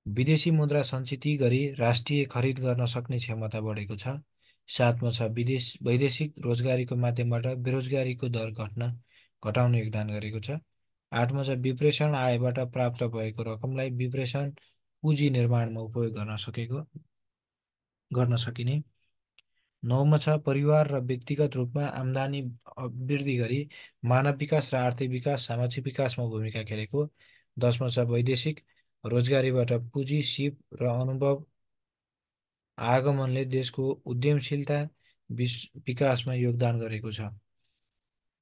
विदेशी मुद्रा सञ्चित गरी राष्ट्रिय खरिद गर्न सक्ने क्षमता बढेको छ। सातमा छ वैदेशिक रोजगारीको माध्यमबाट बेरोजगारीको दर घटाउन योगदान गरेको छ। आठमा छ विप्रेसन आयबाट प्राप्त भएको रकमलाई विप्रेसन पुँजी निर्माणमा उपयोग गर्न सकिने। नौमा छ परिवार र व्यक्तिगत रूपमा आम्दानी वृद्धि गरी मानव विकास र आर्थिक विकास सामाजिक विकासमा भूमिका खेलेको। दसमा छ वैदेशिक रोजगारीबाट पुँजी सिप र अनुभव आगमनले देशको उद्यमशीलता विकासमा योगदान गरेको छ।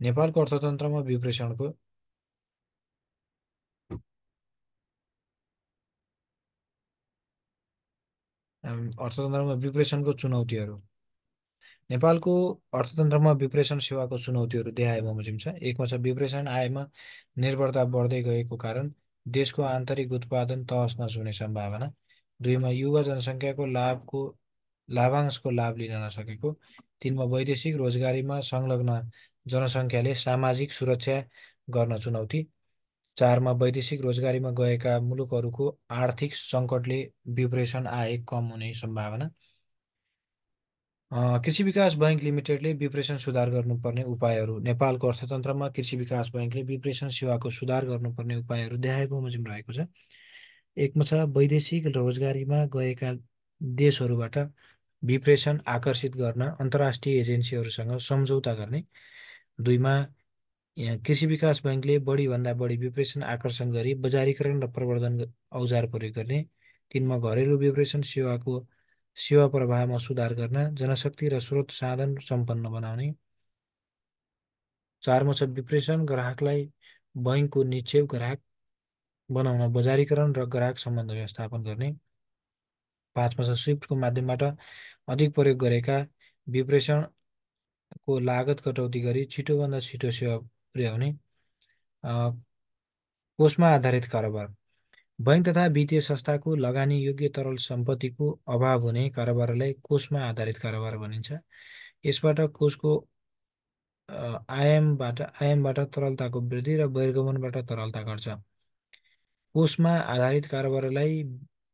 नेपालको अर्थतन्त्रमा विप्रेसणको चुनौतीहरू। नेपालको अर्थतन्त्रमा विप्रेसन सेवाको चुनौतीहरू देखाए बमोजिम छ। एकमा छ विप्रेसन आयमा निर्भरता बढ्दै गएको कारण देशको आन्तरिक उत्पादन तहस-नहस हुने सम्भावना। दुईमा युवा जनसङ्ख्याको लाभांशको लाभ लिन नसकेको। तिनमा वैदेशिक रोजगारीमा संलग्न जनसङ्ख्याले सामाजिक सुरक्षा गर्न चुनौती। चारमा वैदेशिक रोजगारीमा गएका मुलुकहरूको आर्थिक सङ्कटले विप्रेसन आय कम हुने सम्भावना। कृषि विकास बैङ्क लिमिटेडले विप्रेसन सुधार गर्नुपर्ने उपायहरू। नेपालको अर्थतन्त्रमा कृषि विकास बैङ्कले विप्रेसन सेवाको सुधार गर्नुपर्ने उपायहरू देखाए बमोजिम रहेको छ। एकमा छ वैदेशिक रोजगारीमा गएका देशहरूबाट विप्रेसन आकर्षित गर्न अन्तर्राष्ट्रिय एजेन्सीहरूसँग सम्झौता गर्ने। दुईमा कृषि विकास बैङ्कले बढीभन्दा बढी विप्रेसन आकर्षण गरी बजारीकरण र प्रवर्धन औजार प्रयोग गर्ने। तिनमा घरेलु विप्रेसन सेवा प्रवाहमा सुधार गर्न जनशक्ति र स्रोत साधन सम्पन्न बनाउने। चारमा छ विप्रेसन ग्राहकलाई बैङ्कको निक्षेप ग्राहक बनाउन बजारीकरण र ग्राहक सम्बन्ध व्यवस्थापन गर्ने। पाँचमा छ स्विफ्टको माध्यमबाट अधिक प्रयोग गरेका विप्रेसनको लागत कटौती गरी छिटोभन्दा छिटो सेवा पुर्याउने। कोषमा आधारित कारोबार। बैङ्क तथा वित्तीय संस्थाको लगानी योग्य तरल सम्पत्तिको अभाव हुने कारोबारलाई कोषमा आधारित कारोबार भनिन्छ। यसबाट कोषको आयामबाट तरलताको वृद्धि र बहिर्गमनबाट तरलता घट्छ। कोषमा आधारित कारोबारलाई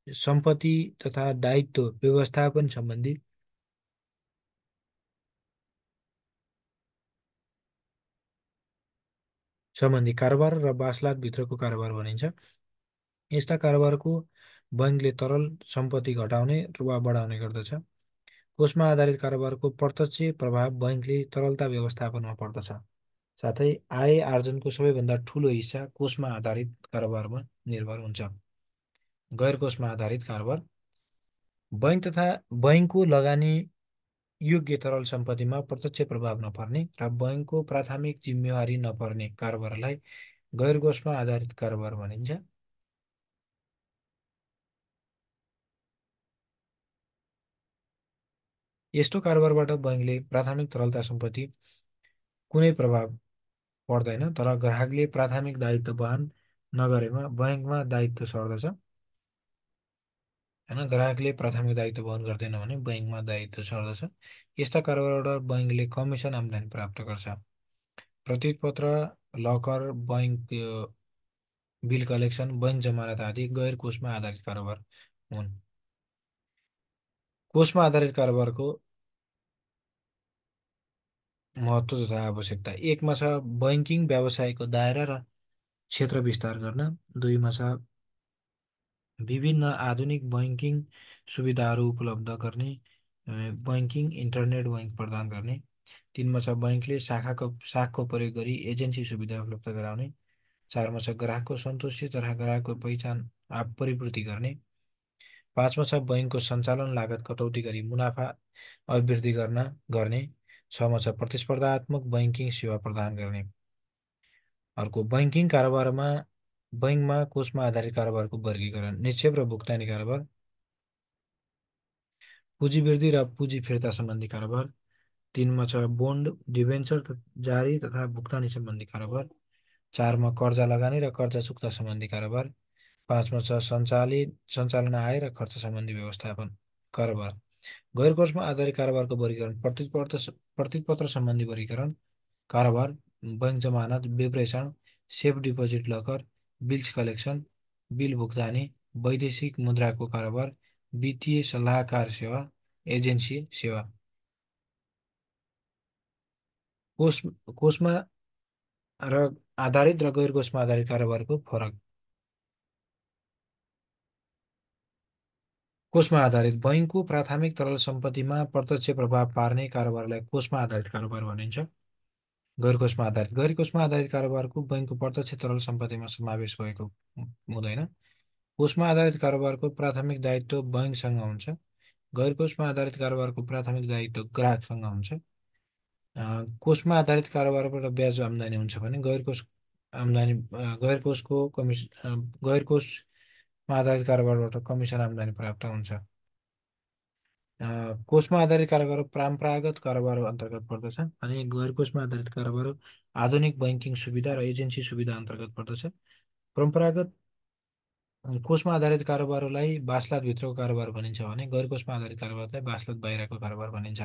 सम्पत्ति तथा दायित्व व्यवस्थापन सम्बन्धी कारोबार र वासलातभित्रको कारोबार भनिन्छ। यस्ता कारोबारको बैङ्कले तरल सम्पत्ति घटाउने वा बढाउने गर्दछ। कोषमा आधारित कारोबारको प्रत्यक्ष प्रभाव बैङ्कले तरलता व्यवस्थापनमा पर्दछ। साथै आय आर्जनको सबैभन्दा ठूलो हिस्सा कोषमा आधारित कारोबारमा निर्भर हुन्छ। गैर कोषमा आधारित कारोबार। बैङ्कको लगानी योग्य तरल सम्पत्तिमा प्रत्यक्ष प्रभाव नपर्ने र बैङ्कको प्राथमिक जिम्मेवारी नपर्ने कारोबारलाई गैर कोषमा आधारित कारोबार भनिन्छ। यस्तो कारोबारबाट बैङ्कले प्राथमिक तरलता सम्पत्ति कुनै प्रभाव पर्दैन, तर ग्राहकले प्राथमिक दायित्व वहन नगरेमा बैङ्कमा दायित्व सर्दछ। होइन, ग्राहकले प्राथमिक दायित्व वहन गर्दैन भने बैङ्कमा दायित्व सर्दछ। यस्ता कारोबारबाट बैङ्कले कमिसन आम्दानी प्राप्त गर्छ। प्रतिपत्र, locker, bank bill collection, bank जमानत आदि गैर कोषमा आधारित कारोबार हुन्। कोषमा आधारित कारोबारको महत्त्व तथा आवश्यकता। एकमा छ बैङ्किङ व्यवसायको दायरा र क्षेत्र विस्तार गर्न। दुईमा छ विभिन्न आधुनिक बैङ्किङ सुविधाहरू उपलब्ध गर्ने, बैङ्किङ इन्टरनेट बैङ्क प्रदान गर्ने। तिनमा छ बैङ्कले शाखको प्रयोग गरी एजेन्सी सुविधा उपलब्ध गराउने। चारमा छ ग्राहकको सन्तुष्टि तथा ग्राहकको पहिचान परिपूर्ति गर्ने। पाँचमा छ बैङ्कको सञ्चालन लागत कटौती गरी मुनाफा अभिवृद्धि गर्ने। छमा छ प्रतिस्पर्धात्मक बैङ्किङ सेवा प्रदान गर्ने। अर्को बैङ्किङ कारोबारमा बैङ्कमा कोषमा आधारित कारोबारको वर्गीकरण, निक्षेप र भुक्तानी कारोबार, पुँजी वृद्धि र पुँजी फिर्ता सम्बन्धी कारोबार। तिनमा छ बोन्ड, डिभेन्चर जारी तथा भुक्तानी सम्बन्धी कारोबार। चारमा कर्जा लगानी र कर्जा चुक्ता सम्बन्धी कारोबार। पाँचमा छ सञ्चालन आय र खर्च सम्बन्धी व्यवस्थापन कारोबार। गैर कोषमा आधारित कारोबारको वर्गीकरण, प्रतिपत्र सम्बन्धी वर्गीकरण कारोबार, बैङ्क जमानत, विप्रेषण, safe deposit locker, bills collection, bill भुक्तानी, वैदेशिक मुद्राको कारोबार, वित्तीय सल्लाहकार सेवा, एजेन्सी सेवा। कोष कोषमा र आधारित र गैर कोषमा आधारित कारोबारको फरक। कोषमा आधारित बैङ्कको प्राथमिक तरल सम्पत्तिमा प्रत्यक्ष प्रभाव पार्ने कारोबारलाई कोषमा आधारित कारोबार भनिन्छ। गैर कोषमा आधारित कारोबारको बैङ्कको प्रत्यक्ष तरल सम्पत्तिमा समावेश भएको हुँदैन। कोषमा आधारित कारोबारको प्राथमिक दायित्व बैङ्कसँग हुन्छ। गैर कोषमा आधारित कारोबारको प्राथमिक दायित्व ग्राहकसँग हुन्छ। कोषमा आधारित कारोबारबाट ब्याज आम्दानी हुन्छ भने गैर कोषमा आधारित कारोबारबाट कमिसन आम्दानी प्राप्त हुन्छ। कोषमा आधारित कारोबार परम्परागत कारोबार अन्तर्गत पर्दछ अनि गैर कोषमा आधारित कारोबार आधुनिक बैङ्किङ सुविधा र एजेन्सी सुविधा अन्तर्गत पर्दछ। परम्परागत कोषमा आधारित कारोबारलाई वासलात भित्रको कारोबार भनिन्छ भने गैर कोषमा आधारित कारोबारलाई वासलात बाहिरको कारोबार भनिन्छ।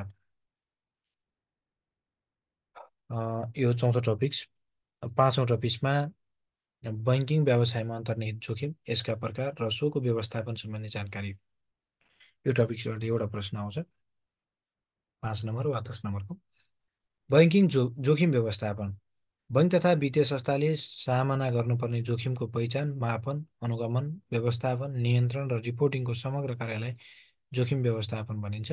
यो चौथो टपिक्स। पाँचौँ टपिक्समा बैङ्किङ व्यवसायमा अन्तर्निहित जोखिम, यसका प्रकार र सोको व्यवस्थापन सम्बन्धी जानकारी। यो टपिक्सबाट एउटा प्रश्न आउँछ, 5 नम्बर वा 10 नम्बरको। बैङ्किङ जोखिम व्यवस्थापन। बैङ्क तथा वित्तीय संस्थाले सामना गर्नुपर्ने जोखिमको पहिचान, मापन, अनुगमन, व्यवस्थापन, नियन्त्रण र रिपोर्टिङको समग्र कार्यलाई जोखिम व्यवस्थापन भनिन्छ।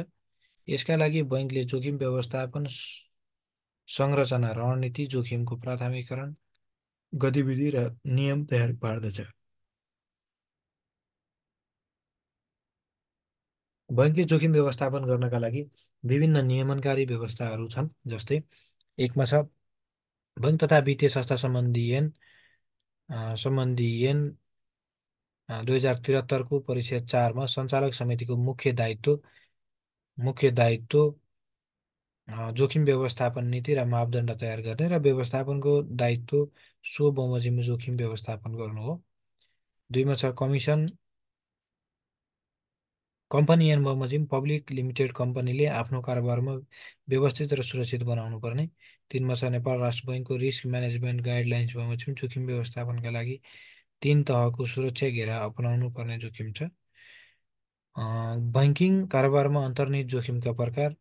यसका लागि बैङ्कले जोखिम व्यवस्थापन संरचना, रणनीति, जोखिमको प्राथमिकरण, गतिविधि र नियम तयार पार्दछ। बैङ्कले जोखिम व्यवस्थापन गर्नका लागि विभिन्न नियमनकारी व्यवस्थाहरू छन्। जस्तै एकमा छ बैङ्क तथा वित्तीय संस्था सम्बन्धी ऐन 2073 को परिच्छेद 4मा सञ्चालक समितिको मुख्य दायित्व जोखिम व्यवस्थापन नीति र मापदण्ड तयार गर्ने र व्यवस्थापनको दायित्व सो बमोजिम जोखिम व्यवस्थापन गर्नु हो। दुईमा छ कम्पनी ऐन बमोजिम पब्लिक लिमिटेड कम्पनीले आफ्नो कारोबारमा व्यवस्थित र सुरक्षित बनाउनु पर्ने। तिनमा छ नेपाल राष्ट्र बैङ्कको रिस्क म्यानेजमेन्ट गाइडलाइन्स बमोजिम जोखिम व्यवस्थापनका लागि 3 तहको सुरक्षा घेरा अपनाउनु पर्ने जोखिम छ। बैङ्किङ कारोबारमा अन्तर्निहित जोखिमका प्रकार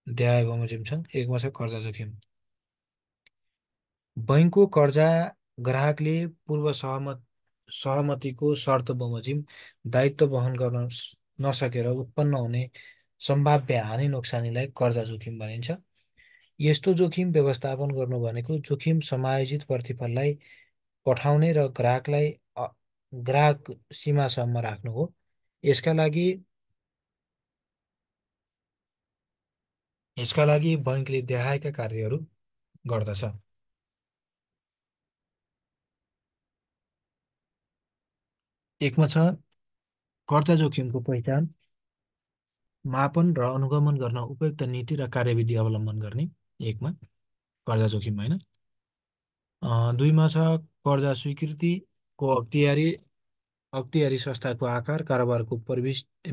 अध्याय बमोजिम छन्। एकमा छ कर्जा जोखिम। बैङ्कको कर्जा ग्राहकले पूर्व सहमतिको शर्त बमोजिम दायित्व वहन गर्न नसकेर उत्पन्न हुने सम्भाव्य हानि नोक्सानीलाई कर्जा जोखिम भनिन्छ। यस्तो जोखिम व्यवस्थापन गर्नु भनेको जोखिम समायोजित प्रतिफललाई पठाउने र ग्राहक सीमासम्म राख्नु हो। यसका लागि बैङ्कले देखाएका कार्यहरू गर्दछ। एकमा छ कर्जा जोखिमको पहिचान, मापन र अनुगमन गर्न उपयुक्त नीति र कार्यविधि अवलम्बन गर्ने। एकमा कर्जा जोखिम होइन। दुईमा छ कर्जा स्वीकृतिको अख्तियारी संस्थाको आकार, कारोबारको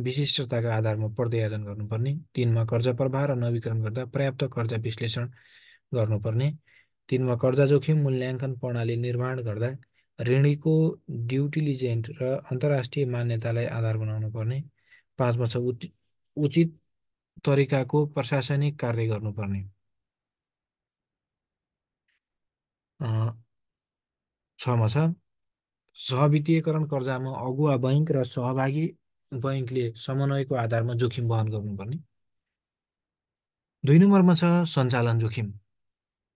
विशिष्टताका आधारमा प्रतिवेदन गर्नुपर्ने। तिनमा कर्जा प्रवाह र नवीकरण गर्दा पर्याप्त कर्जा विश्लेषण गर्नुपर्ने। तिनमा कर्जा जोखिम मूल्याङ्कन प्रणाली निर्माण गर्दा ऋणीको ड्यु डिलिजेन्स र अन्तर्राष्ट्रिय मान्यतालाई आधार बनाउनु पर्ने। पाँचमा छ उचित तरिकाको प्रशासनिक कार्य गर्नुपर्ने। छमा छ सहवित्तीयकरण कर्जामा अगुवा बैङ्क र सहभागी बैङ्कले समन्वयको आधारमा जोखिम वहन गर्नुपर्ने। 2 नम्बरमा छ सञ्चालन जोखिम।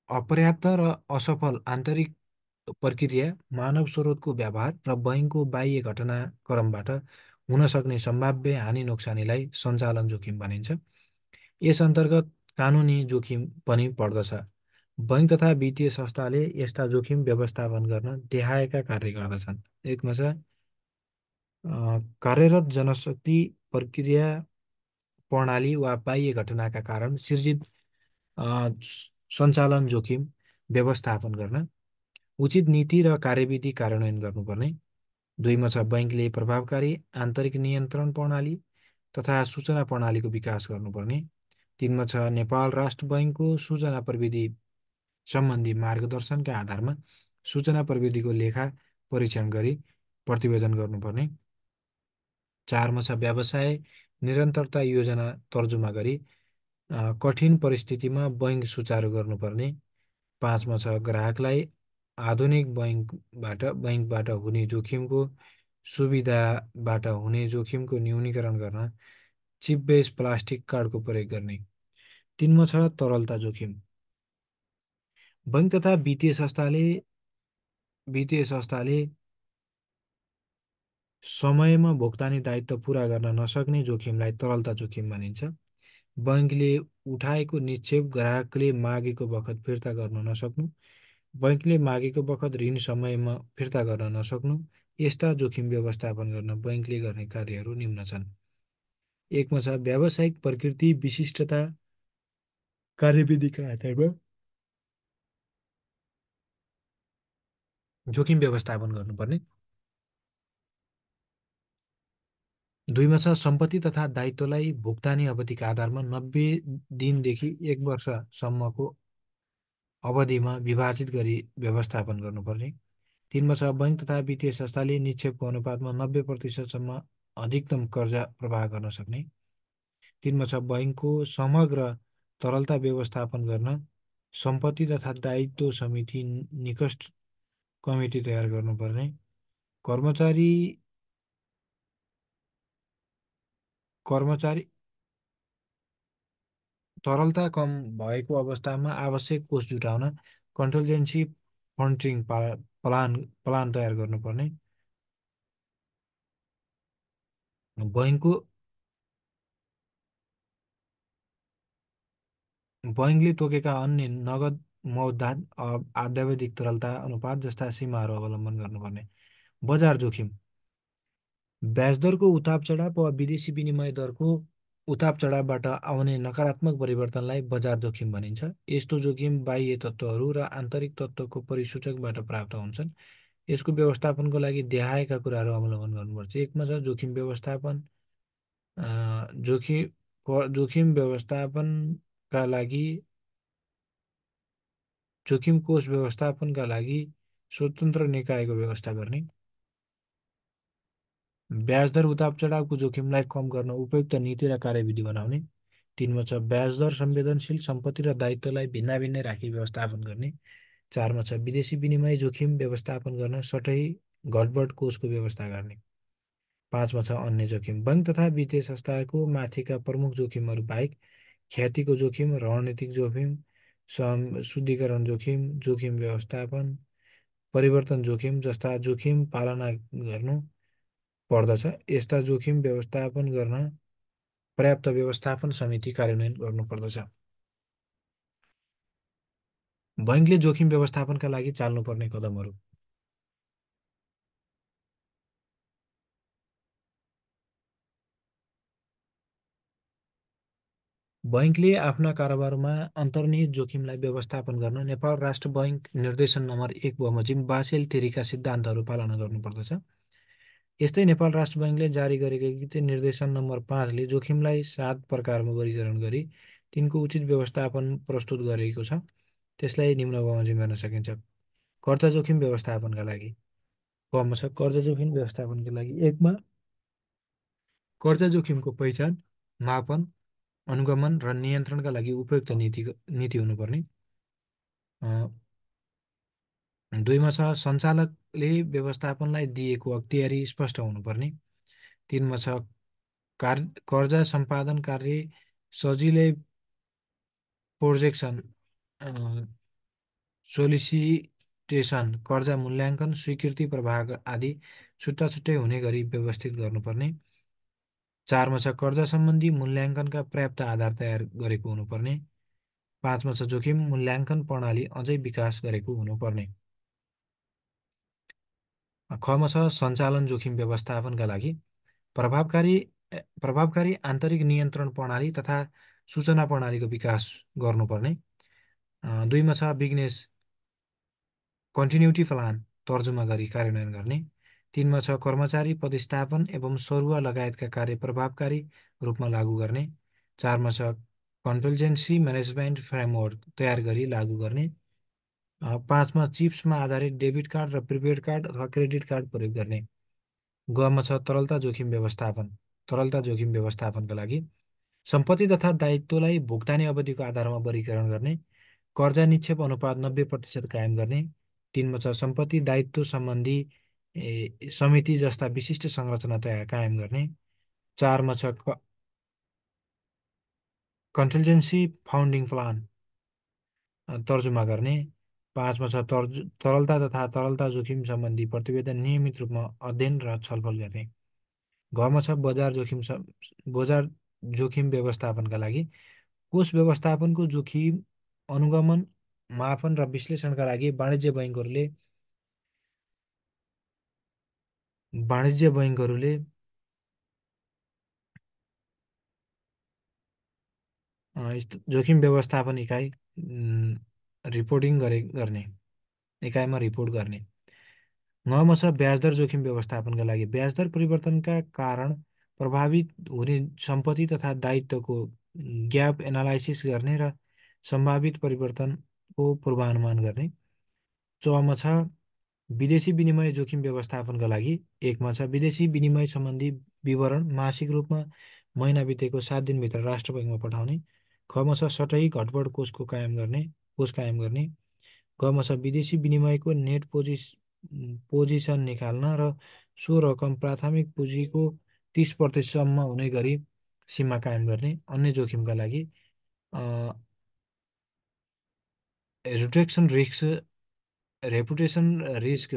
अपर्याप्त र असफल आन्तरिक प्रक्रिया, मानव स्रोतको व्यवहार र बैंकको बाह्य घटनाक्रमबाट हुन सक्ने सम्भाव्य हानि नोक्सानीलाई सञ्चालन जोखिम भनिन्छ। यस अन्तर्गत कानुनी जोखिम पनि पर्दछ। बैंक तथा वित्तीय संस्थाले यस्ता जोखिम व्यवस्थापन गर्न देखाएका कार्य गर्दछन्। एकमा छ कार्यरत जनशक्ति प्रक्रिया प्रणाली वा बाह्य घटनाका कारण सिर्जित सञ्चालन जोखिम व्यवस्थापन गर्न उचित नीति र कार्यविधि कार्यान्वयन गर्नुपर्ने। दुईमा छ बैंकले प्रभावकारी आन्तरिक नियन्त्रण प्रणाली तथा सूचना प्रणालीको विकास गर्नुपर्ने। तिनमा छ नेपाल राष्ट्र बैंकको सूचना प्रविधि सम्बन्धी मार्गदर्शनका आधारमा सूचना प्रविधिको लेखा परीक्षण गरी प्रतिवेदन गर्नुपर्ने। चारमा छ व्यवसाय निरन्तरता योजना तर्जुमा गरी कठिन परिस्थितिमा बैंक सुचारू गर्नुपर्ने। पाँचमा छ ग्राहकलाई आधुनिक बैंकबाट हुने जोखिमको सुविधाबाट हुने जोखिमको न्यूनीकरण गर्न चिप बेस प्लास्टिक कार्डको प्रयोग गर्ने। तिनमा छ तरलता जोखिम। बैंक तथा वित्तीय संस्थाले समयमा भुक्तानी दायित्व पुरा गर्न नसक्ने जोखिमलाई तरलता जोखिम भनिन्छ। बैंकले उठाएको निक्षेप ग्राहकले मागेको बखत फिर्ता गर्न नसक्नु, बैंकले मागेको बखत ऋण समयमा फिर्ता गर्न नसक्नु, यस्ता जोखिम व्यवस्थापन गर्न बैंकले गर्ने कार्यहरू निम्न छन्। एकमा छ व्यावसायिक प्रकृति विशिष्टता कार्यविधिका आधारमा जोखिम व्यवस्थापन गर्नुपर्ने। दुईमा छ सम्पत्ति तथा दायित्वलाई भुक्तानी अवधिका आधारमा 90 दिनदेखि 1 वर्षसम्मको अवधिमा विभाजित गरी व्यवस्थापन गर्नुपर्ने। तिनमा छ बैंक तथा वित्तीय संस्थाले निक्षेपको अनुपातमा 90% अधिकतम कर्जा प्रवाह गर्न सक्ने। तिनमा छ बैंकको समग्र तरलता व्यवस्थापन गर्न सम्पत्ति तथा दायित्व समिति निकट कमिटी तयार गर्नुपर्ने। कर्मचारी कर्मचारी तरलता कम भएको अवस्थामा आवश्यक कोष जुटाउन कन्टिजेन्सी फन्डिङ प्लान तयार गर्नुपर्ने। बैंकको बैंकले तोकेका अन्य नगद मौद्दात आवधिक तरलता अनुपात जस्ता सीमाहरू अवलम्बन गर्नुपर्ने। बजार जोखिम ब्याज दरको उताप चढाव वा विदेशी विनिमय दरको उताप चढावबाट आउने नकारात्मक परिवर्तनलाई बजार जोखिम भनिन्छ। यस्तो जोखिम बाह्य तत्त्वहरू र आन्तरिक तत्त्वको परिसूचकबाट प्राप्त हुन्छन्। यसको व्यवस्थापनको लागि देखाएका कुराहरू अवलम्बन गर्नुपर्छ। एकमा छ जोखिम व्यवस्थापन जोखिम व्यवस्थापनका लागि जोखिम कोष व्यवस्थापनका लागि स्वतन्त्र निकायको व्यवस्था गर्ने। ब्याज दर उताप चढावको जोखिमलाई कम गर्न उपयुक्त नीति र कार्यविधि बनाउने। तिनमा छ ब्याज दर संवेदनशील सम्पत्ति र दायित्वलाई भिन्नै राखी व्यवस्थापन गर्ने। चारमा छ विदेशी विनिमय जोखिम व्यवस्थापन गर्न सटै घटबड कोषको व्यवस्था गर्ने। पाँचमा छ अन्य जोखिम बैंक तथा वित्तीय संस्थाको माथिका प्रमुख जोखिमहरू बाहेक ख्यातिको जोखिम, रणनीतिक जोखिम, शुद्धिकरण जोखिम, जोखिम व्यवस्थापन, परिवर्तन जोखिम जस्ता जोखिम पालना गर्नु पर्दछ। यस्ता जोखिम व्यवस्थापन गर्न पर्याप्त व्यवस्थापन समिति कार्यान्वयन गर्नुपर्दछ। बैंकले जोखिम व्यवस्थापनका लागि चाल्नुपर्ने कदमहरू। बैंकले आफ्ना कारोबारमा अन्तर्निहित जोखिमलाई व्यवस्थापन गर्न नेपाल राष्ट्र बैंक निर्देशन नम्बर 1 बमोजिम बासेल तिरीका सिद्धान्तहरू पालना गर्नुपर्दछ। यस्तै नेपाल राष्ट्र बैंकले जारी गरेको वित्तीय निर्देशन नम्बर 5 ले जोखिमलाई 7 प्रकारमा वर्गीकरण गरी तिनको उचित व्यवस्थापन प्रस्तुत गरेको छ। त्यसलाई निम्न बमोजिम गर्न सकिन्छ। कर्जा जोखिम व्यवस्थापनका लागि कमा छ कर्जा जोखिम व्यवस्थापनका लागि एकमा कर्जा जोखिमको पहिचान, मापन, अनुगमन र नियन्त्रणका लागि उपयुक्त नीति हुनुपर्ने। दुईमा छ सञ्चालकले व्यवस्थापनलाई दिएको अख्तियारी स्पष्ट हुनुपर्ने। तिनमा छ कर्जा सम्पादन कार्य सजिलै प्रोजेक्सन सोलिसिटेसन स्टेसन, कर्जा मूल्याङ्कन, स्वीकृति प्रभाग आदि छुट्टा छुट्टै हुने गरी व्यवस्थित गर्नुपर्ने। 4मा छ कर्जा सम्बन्धी मूल्याङ्कनका पर्याप्त आधार तयार गरेको हुनुपर्ने। 5मा छ जोखिम मूल्याङ्कन प्रणाली अझै विकास गरेको हुनुपर्ने। खमा छ सञ्चालन जोखिम व्यवस्थापनका लागि प्रभावकारी प्रभावकारी आन्तरिक नियन्त्रण प्रणाली तथा सूचना प्रणालीको विकास गर्नुपर्ने। 2मा छ बिजनेस कन्टिन्युटी प्लान तर्जुमा गरी कार्यान्वयन गर्ने। 3मा छ कर्मचारी प्रतिस्थापन एवं सरुवा लगायतका कार्य प्रभावकारी रूपमा लागू गर्ने। 4मा छ कन्टल्जेन्सी म्यानेजमेन्ट फ्रेमवर्क तयार गरी लागू गर्ने। 5मा चिप्समा आधारित डेबिट कार्ड र प्रिपेड कार्ड अथवा क्रेडिट कार्ड प्रयोग गर्ने। गमा छ तरलता जोखिम व्यवस्थापन। तरलता जोखिम व्यवस्थापनका लागि सम्पत्ति तथा दायित्वलाई भुक्तानी अवधिको आधारमा वर्गीकरण गर्ने। कर्जा निक्षेप अनुपात 90% कायम गर्ने। 3मा छ सम्पत्ति दायित्व सम्बन्धी समिति जस्ता विशिष्ट संरचना तयार कायम गर्ने। 4मा छ कन्टल्जेन्सी फाउन्डिङ प्लान तर्जुमा गर्ने। 5मा छ तरलता तथा तरलता जोखिम सम्बन्धी प्रतिवेदन नियमित रूपमा अध्ययन र छलफल गर्ने। घमा छ बजार जोखिम व्यवस्थापनका लागि कोष व्यवस्थापनको जोखिम अनुगमन, मापन र विश्लेषणका लागि वाणिज्य बैङ्कहरूले जोखिम व्यवस्थापन इकाइ रिपोर्टिङ गर्ने इकाइमा रिपोर्ट गर्ने। ङमा छ ब्याजदर जोखिम व्यवस्थापनका लागि ब्याजदर परिवर्तनका कारण प्रभावित हुने सम्पत्ति तथा दायित्वको ग्याप एनालाइसिस गर्ने र सम्भावित परिवर्तनको पूर्वानुमान गर्ने। चमा छ विदेशी विनिमय जोखिम व्यवस्थापनका लागि 1मा छ विदेशी विनिमय सम्बन्धी विवरण मासिक रूपमा महिना बितेको 7 दिनभित्र राष्ट्र बैङ्कमा पठाउने। खमा छ सटही घटबड कोष कायम गर्ने। गमा छ विदेशी विनिमयको नेट पोजिसन निकाल्न र सो रकम प्राथमिक पुँजीको 30%सम्म हुने गरी सीमा कायम गर्ने। अन्य जोखिमका लागि रेपुटेसन रिस्क,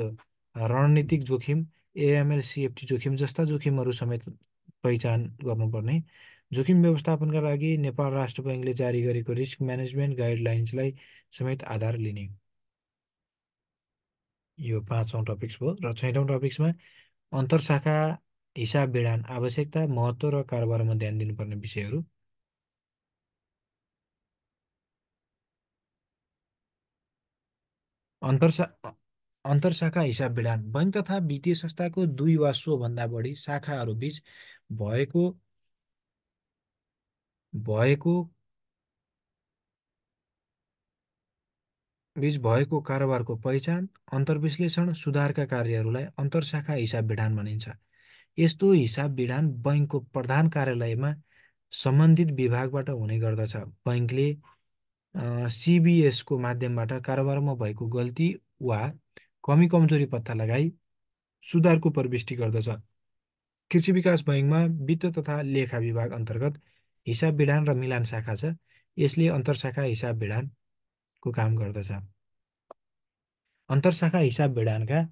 रणनीतिक जोखिम, एएमएल सिएफटी जोखिम जस्ता जोखिमहरू समेत पहिचान गर्नुपर्ने। जोखिम व्यवस्थापनका लागि नेपाल राष्ट्र बैङ्कले जारी गरेको रिस्क म्यानेजमेन्ट गाइडलाइन्सलाई समेत आधार लिने। यो 5औँ टपिक्स भयो र 6औँ टपिक्समा अन्तरशाखा हिसाब विधान आवश्यकता, महत्त्व र कारोबारमा ध्यान दिनुपर्ने विषयहरू। अन्तर्शा अन्तरशाखा हिसाब विधान बैङ्क तथा वित्तीय संस्थाको 2 वा सोभन्दा बढी शाखाहरू भएको भएको बीच भएको कारोबारको पहिचान, अन्तर्विश्लेषण, सुधारका कार्यहरूलाई अन्तरशाखा हिसाब विधान भनिन्छ। यस्तो हिसाब विधान बैङ्कको प्रधान कार्यालयमा सम्बन्धित विभागबाट हुने गर्दछ। बैङ्कले सिबिएसको माध्यमबाट कारोबारमा भएको गल्ती वा कमी कमजोरी पत्ता लगाई सुधारको प्रविष्टि गर्दछ। कृषि विकास बैङ्कमा वित्त तथा लेखा विभाग अन्तर्गत हिसाब विधान र मिलान शाखा छ। यसले अन्तरशाखा हिसाब विधानको काम गर्दछ। अन्तरशाखा हिसाब विधानका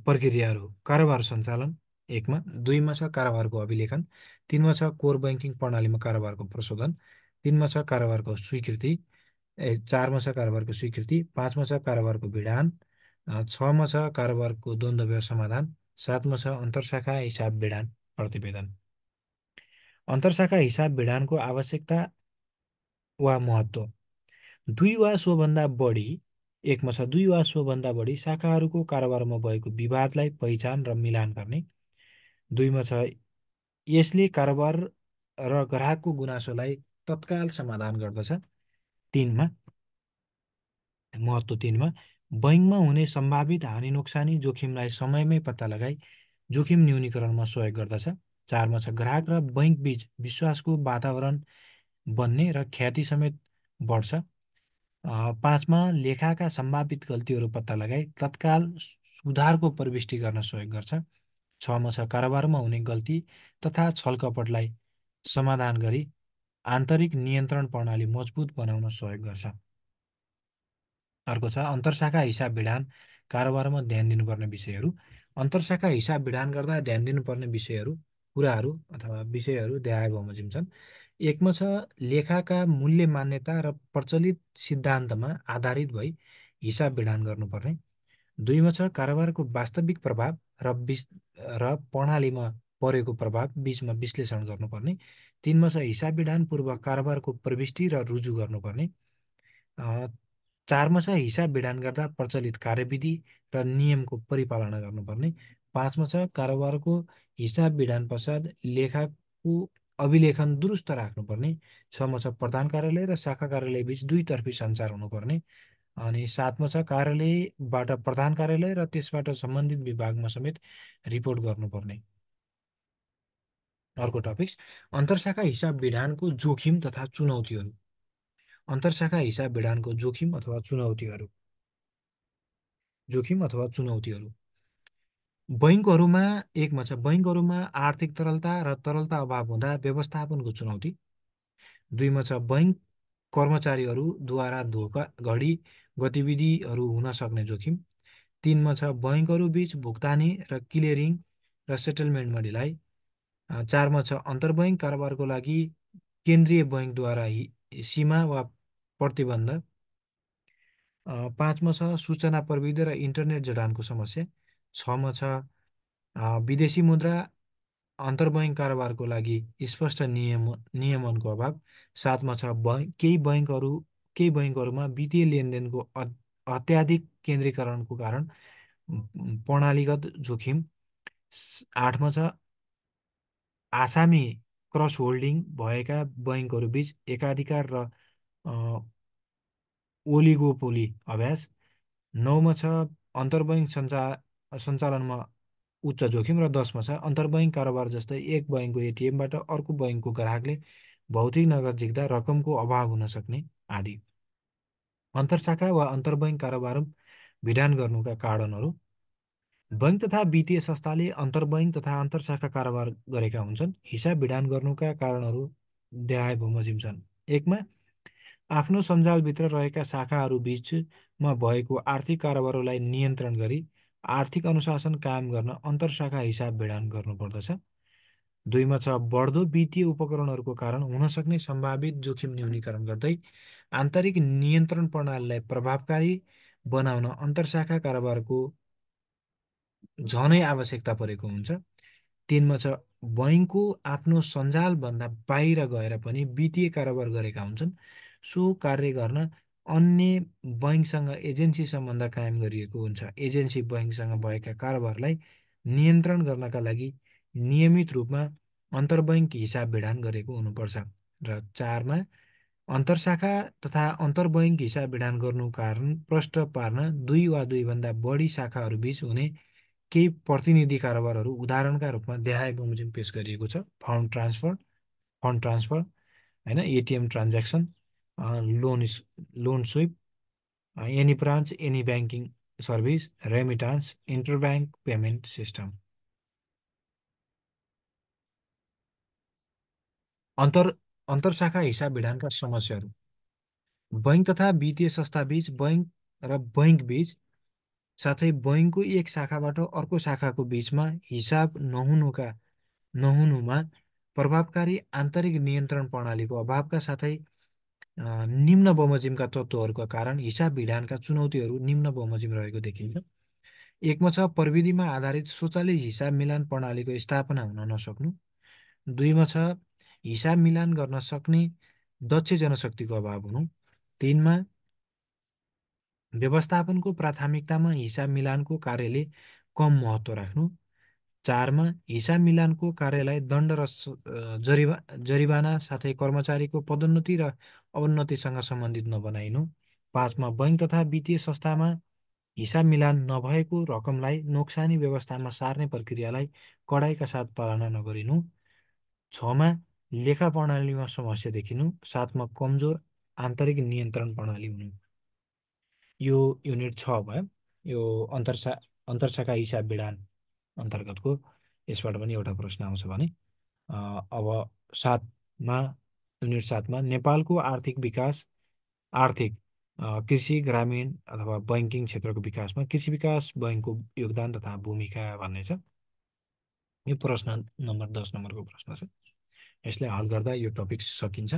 प्रक्रियाहरू कारोबार सञ्चालन 1मा, 2मा छ कारोबारको अभिलेखन, 3मा छ कोर बैङ्किङ प्रणालीमा कारोबारको प्रशोधन, 3मा छ कारोबारको स्वीकृति, 4मा छ कारोबारको स्वीकृति, 5मा छ कारोबारको विधान, 6मा छ कारोबारको द्वन्द्व समाधान, 7मा छ अन्तरशाखा हिसाब विधान प्रतिवेदन। अन्तरशाखा हिसाब विधानको आवश्यकता वा महत्त्व 2 वा सोभन्दा बढी 1मा छ 2 वा सोभन्दा बढी शाखाहरूको कारोबारमा भएको विवादलाई पहिचान र मिलान गर्ने। 2मा छ यसले कारोबार र ग्राहकको गुनासोलाई तत्काल समाधान गर्दछ। 3मा महत्त्व 3मा बैङ्कमा हुने सम्भावित हानि नोक्सानी जोखिमलाई समयमै पत्ता लगाई जोखिम न्यूनीकरणमा सहयोग गर्दछ। 4मा छ ग्राहक र बैङ्क बीच विश्वासको वातावरण बन्ने र ख्याति समेत बढ्छ। 5मा लेखाका सम्भावित गल्तीहरू पत्ता लगाई तत्काल सुधारको प्रविष्टि गर्न सहयोग गर्छ। 6मा छ कारोबारमा हुने गल्ती तथा छलकपटलाई समाधान गरी आन्तरिक नियन्त्रण प्रणाली मजबुत बनाउन सहयोग गर्छ। अर्को छ अन्तरशाखा हिसाब विधान कारोबारमा ध्यान दिनुपर्ने विषयहरू। अन्तरशाखा हिसाब विधान गर्दा ध्यान दिनुपर्ने विषयहरू, कुराहरू अथवा विषयहरू देखाए बमोजिम छन्। एकमा छ लेखाका मूल्य मान्यता र प्रचलित सिद्धान्तमा आधारित भई हिसाब विधान गर्नुपर्ने। दुईमा छ कारोबारको वास्तविक प्रभाव र प्रणालीमा परेको प्रभाव बीचमा विश्लेषण गर्नुपर्ने। तिनमा छ हिसाब विधान पूर्व कारोबारको प्रविष्टि र रुजु गर्नुपर्ने। अ, चारमा छ हिसाब विधान गर्दा प्रचलित कार्यविधि र नियमको परिपालना गर्नुपर्ने। पाँचमा छ कारोबारको हिसाब विधान पश्चात लेखाको अभिलेखन दुरुस्त राख्नुपर्ने। छमा छ प्रधान कार्यालय र शाखा कार्यालय बीच दुईतर्फी सञ्चार हुनुपर्ने। अनि साथमा छ कार्यालयबाट प्रधान कार्यालय र त्यसबाट सम्बन्धित विभागमा समेत रिपोर्ट गर्नुपर्ने। अर्को टपिक्स अन्तरशाखा हिसाब विधानको जोखिम तथा चुनौतीहरू। अन्तरशाखा हिसाब विधानको जोखिम अथवा चुनौतीहरू। जोखिम अथवा चुनौतीहरू बैङ्कहरूमा एकमा छ बैङ्कहरूमा आर्थिक तरलता र तरलता अभाव हुँदा व्यवस्थापनको चुनौती। दुईमा छ बैङ्क कर्मचारीहरूद्वारा धोखाधडी गतिविधिहरू हुन सक्ने जोखिम। तिनमा छ बैङ्कहरू बीच भुक्तानी र क्लियरिङ र सेटलमेन्टमा ढिलाइ। चारमा छ अन्तर्बैङ्क कारोबारको लागि केन्द्रीय बैङ्कद्वारा सीमा वा प्रतिबन्ध। पाँचमा छ सूचना प्रविधि र इन्टरनेट जडानको समस्या। छमा छ विदेशी मुद्रा अन्तर्बैङ्क कारोबारको लागि स्पष्ट नियमनको अभाव। सातमा छ केही बैङ्कहरूमा वित्तीय लेनदेनको अत्याधिक केन्द्रीकरणको कारण प्रणालीगत जोखिम। आठमा छ आसामी क्रस होल्डिङ भएका बैङ्कहरू बीच एकाधिकार र ओलिगोपोली अभ्यास। नौमा छ अन्तर्बैङ्क सञ्चालनमा उच्च जोखिम। र दसमा छ अन्तर्बैङ्क कारोबार जस्तै एक बैङ्कको एटिएमबाट अर्को बैङ्कको ग्राहकले भौतिक नगद झिक्दा रकमको अभाव हुन सक्ने आदि। अन्तरशाखा वा अन्तर्बैङ्क कारोबार विधान गर्नुका कारणहरू। बैङ्क तथा वित्तीय संस्थाले अन्तर्बैङ्क तथा अन्तरशाखा कारोबार गरेका हुन्छन्। हिसाब विधान गर्नुका कारणहरू देखाए बमोजिम छन्। एकमा आफ्नो सञ्जालभित्र रहेका शाखाहरू बीचमा भएको आर्थिक कारोबारलाई नियन्त्रण गरी आर्थिक अनुशासन कायम गर्न अन्तरशाखा हिसाब विधान गर्नुपर्दछ। दुईमा छ बढ्दो वित्तीय उपकरणहरूको कारण हुन सक्ने सम्भावित जोखिम न्यूनीकरण गर्दै आन्तरिक नियन्त्रण प्रणालीलाई प्रभावकारी बनाउन अन्तरशाखा कारोबारको झनै आवश्यकता परेको हुन्छ। तिनमा छ बैङ्कको आफ्नो सञ्जालभन्दा बाहिर गएर पनि वित्तीय कारोबार गरेका हुन्छन्। सो कार्य गर्न अन्य बैङ्कसँग एजेन्सी सम्बन्ध कायम गरिएको हुन्छ। एजेन्सी बैङ्कसँग भएका कारोबारलाई नियन्त्रण गर्नका लागि नियमित रूपमा अन्तर्बैङ्क हिसाब विधान गरेको हुनुपर्छ। र चारमा अन्तरशाखा तथा अन्तर्बैङ्क हिसाब विधान गर्नु कारण प्रष्ट पार्न दुई वा दुईभन्दा बढी शाखाहरू बीच हुने केही प्रतिनिधि कारोबारहरू उदाहरणका रूपमा देखाए बमोजिम पेश गरिएको छ। फन्ड ट्रान्सफर होइन, ATM transaction, loan loan sweep, any branch any banking service, remittance, interbank payment system. अन्तरशाखा हिसाब विधानका समस्याहरू। बैङ्क तथा वित्तीय संस्था बीच, बैङ्क र बैङ्क बीच साथै बैङ्कको एक शाखाबाट अर्को शाखाको बीचमा हिसाब नहुनुमा प्रभावकारी आन्तरिक नियन्त्रण प्रणालीको अभावका साथै निम्न बमोजिमका तत्त्वहरूका कारण हिसाब विधानका चुनौतीहरू निम्न बमोजिम रहेको देखिन्छ। एकमा छ प्रविधिमा आधारित स्वचालित हिसाब मिलान प्रणालीको स्थापना हुन नसक्नु। दुईमा छ हिसाब मिलान गर्न सक्ने दक्ष जनशक्तिको अभाव हुनु। तिनमा व्यवस्थापनको प्राथमिकतामा हिसाब मिलानको कार्यले कम महत्त्व राख्नु। चारमा हिसाब मिलानको कार्यलाई दण्ड र जरिवाना साथै कर्मचारीको पदोन्नति र अवोन्नतिसँग सम्बन्धित नबनाइनु। पाँचमा बैङ्क तथा वित्तीय संस्थामा हिसाब मिलान नभएको रकमलाई नोक्सानी व्यवस्थामा सार्ने प्रक्रियालाई कडाइका साथ पालना नगरिनु। छमा लेखा प्रणालीमा समस्या देखिनु। सातमा कमजोर आन्तरिक नियन्त्रण प्रणाली हुनु। यो युनिट 6 भयो। यो अन्तरशाखा हिसाब विधान अन्तर्गतको यसबाट पनि एउटा प्रश्न आउँछ भने अब सातमा युनिट 7मा नेपालको आर्थिक कृषि ग्रामीण अथवा बैङ्किङ क्षेत्रको विकासमा कृषि विकास बैङ्कको योगदान तथा भूमिका भन्ने छ। यो प्रश्न नम्बर 10 नम्बरको प्रश्न छ। यसलाई हल गर्दा यो टपिक सकिन्छ।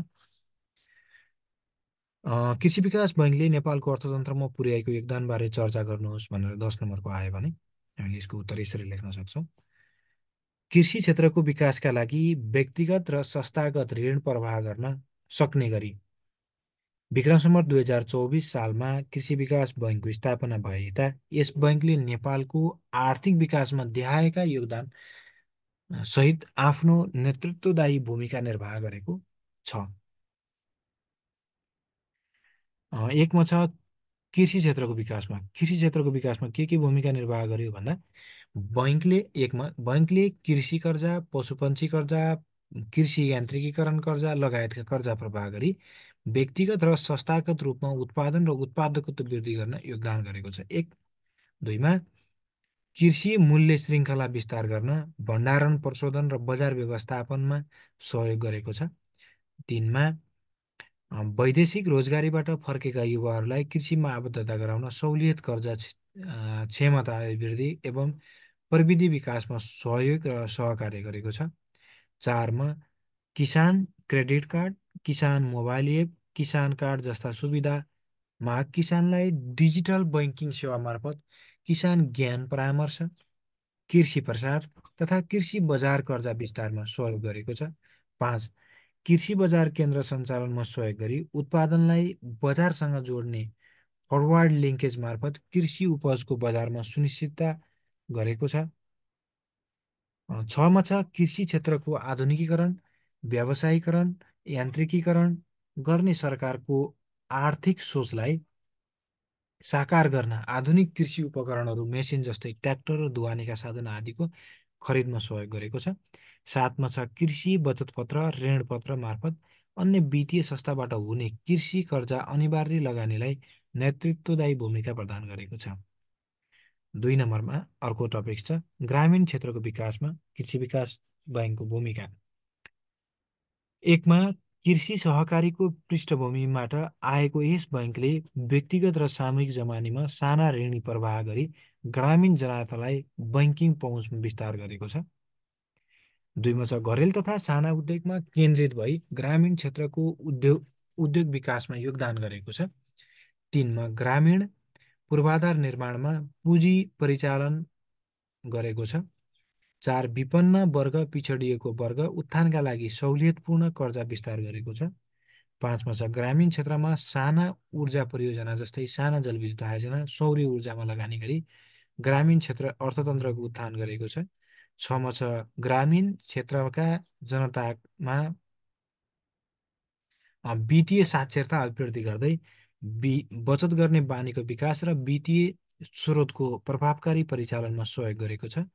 कृषि विकास बैङ्कले नेपालको अर्थतन्त्रमा पुर्याएको योगदानबारे चर्चा गर्नुहोस् भनेर 10 नम्बरको आयो भने हामीले यसको उत्तर यसरी लेख्न सक्छौँ। कृषि क्षेत्रको विकासका लागि व्यक्तिगत र संस्थागत ऋण प्रवाह गर्न सक्ने गरी विक्रम सम्वत 2024 सालमा कृषि विकास बैङ्कको स्थापना भए यता यस बैङ्कले नेपालको आर्थिक विकासमा देखाएका योगदान सहित आफ्नो नेतृत्वदायी भूमिका निर्वाह गरेको छ। एकमा छ कृषि क्षेत्रको विकासमा के भूमिका निर्वाह गर्यो भन्दा बैङ्कले कृषि कर्जा, पशुपन्छी कर्जा, कृषि यान्त्रिकीकरण कर्जा लगायतका कर्जा प्रवाह गरी व्यक्तिगत र संस्थागत रूपमा उत्पादन र उत्पादकत्व वृद्धि गर्न योगदान गरेको छ। एक दुईमा कृषि मूल्य श्रृङ्खला विस्तार गर्न भण्डारण, प्रशोधन र बजार व्यवस्थापनमा सहयोग गरेको छ। तीनमा वैदेशिक रोजगारीबाट फर्केका युवाहरूलाई कृषिमा आबद्धता गराउन सहुलियत कर्जा क्षमता अभिवृद्धि एवं प्रविधि विकासमा सहयोग र सहकार्य गरेको छ। चारमा किसान क्रेडिट कार्ड, किसान मोबाइल एप, किसान कार्ड जस्ता सुविधामा किसानलाई डिजिटल बैङ्किङ सेवा मार्फत किसान ज्ञान परामर्श, कृषि प्रसार तथा कृषि बजार कर्जा विस्तारमा सहयोग गरेको छ। 5 कृषि बजार केन्द्र सञ्चालनमा सहयोग गरी उत्पादनलाई बजारसँग जोड्ने फरवार्ड लिङ्केज मार्फत कृषि उपजको बजारमा सुनिश्चितता गरेको छ। 6मा छ कृषि क्षेत्रको आधुनिकीकरण, व्यावसायीकरण, यान्त्रिकीकरण गर्ने सरकारको आर्थिक सोचलाई साकार गर्न आधुनिक कृषि उपकरणहरू, मेसिन जस्तै ट्र्याक्टर र ढुवानीका साधन आदिको खरिदमा सहयोग गरेको छ। 7मा छ कृषि बचत पत्र, ऋण पत्र मार्फत अन्य वित्तीय संस्थाबाट हुने कृषि कर्जा अनिवार्य लगानीलाई नेतृत्वदायी भूमिका प्रदान गरेको छ। 2 नम्बरमा अर्को टपिक छ ग्रामीण क्षेत्रको विकासमा कृषि विकास बैङ्कको भूमिका। 1मा कृषि सहकारीको पृष्ठभूमिबाट आएको यस बैङ्कले व्यक्तिगत र सामूहिक जमानीमा साना ऋण प्रवाह गरी ग्रामीण जनतालाई बैङ्किङ पहुँच विस्तार गरेको छ। 2मा छ घरेलु तथा साना उद्योगमा केन्द्रित भई ग्रामीण क्षेत्रको उद्योग विकासमा योगदान गरेको छ। 3मा ग्रामीण पूर्वाधार निर्माणमा पुँजी परिचालन गरेको छ। 4 विपन्न वर्ग, पिछडिएको वर्ग उत्थानका लागि सहुलियतपूर्ण कर्जा विस्तार गरेको छ। 5मा छ ग्रामीण क्षेत्रमा साना ऊर्जा परियोजना जस्तै साना जलविद्युत आयोजना, सौर्य ऊर्जामा लगानी गरी ग्रामीण क्षेत्र अर्थतन्त्रको उत्थान गरेको छ। 6मा छ ग्रामीण क्षेत्रका जनतामा वित्तीय साक्षरता अभिवृद्धि गर्दै बचत गर्ने बानीको विकास र वित्तीय स्रोतको प्रभावकारी परिचालनमा सहयोग गरेको छ।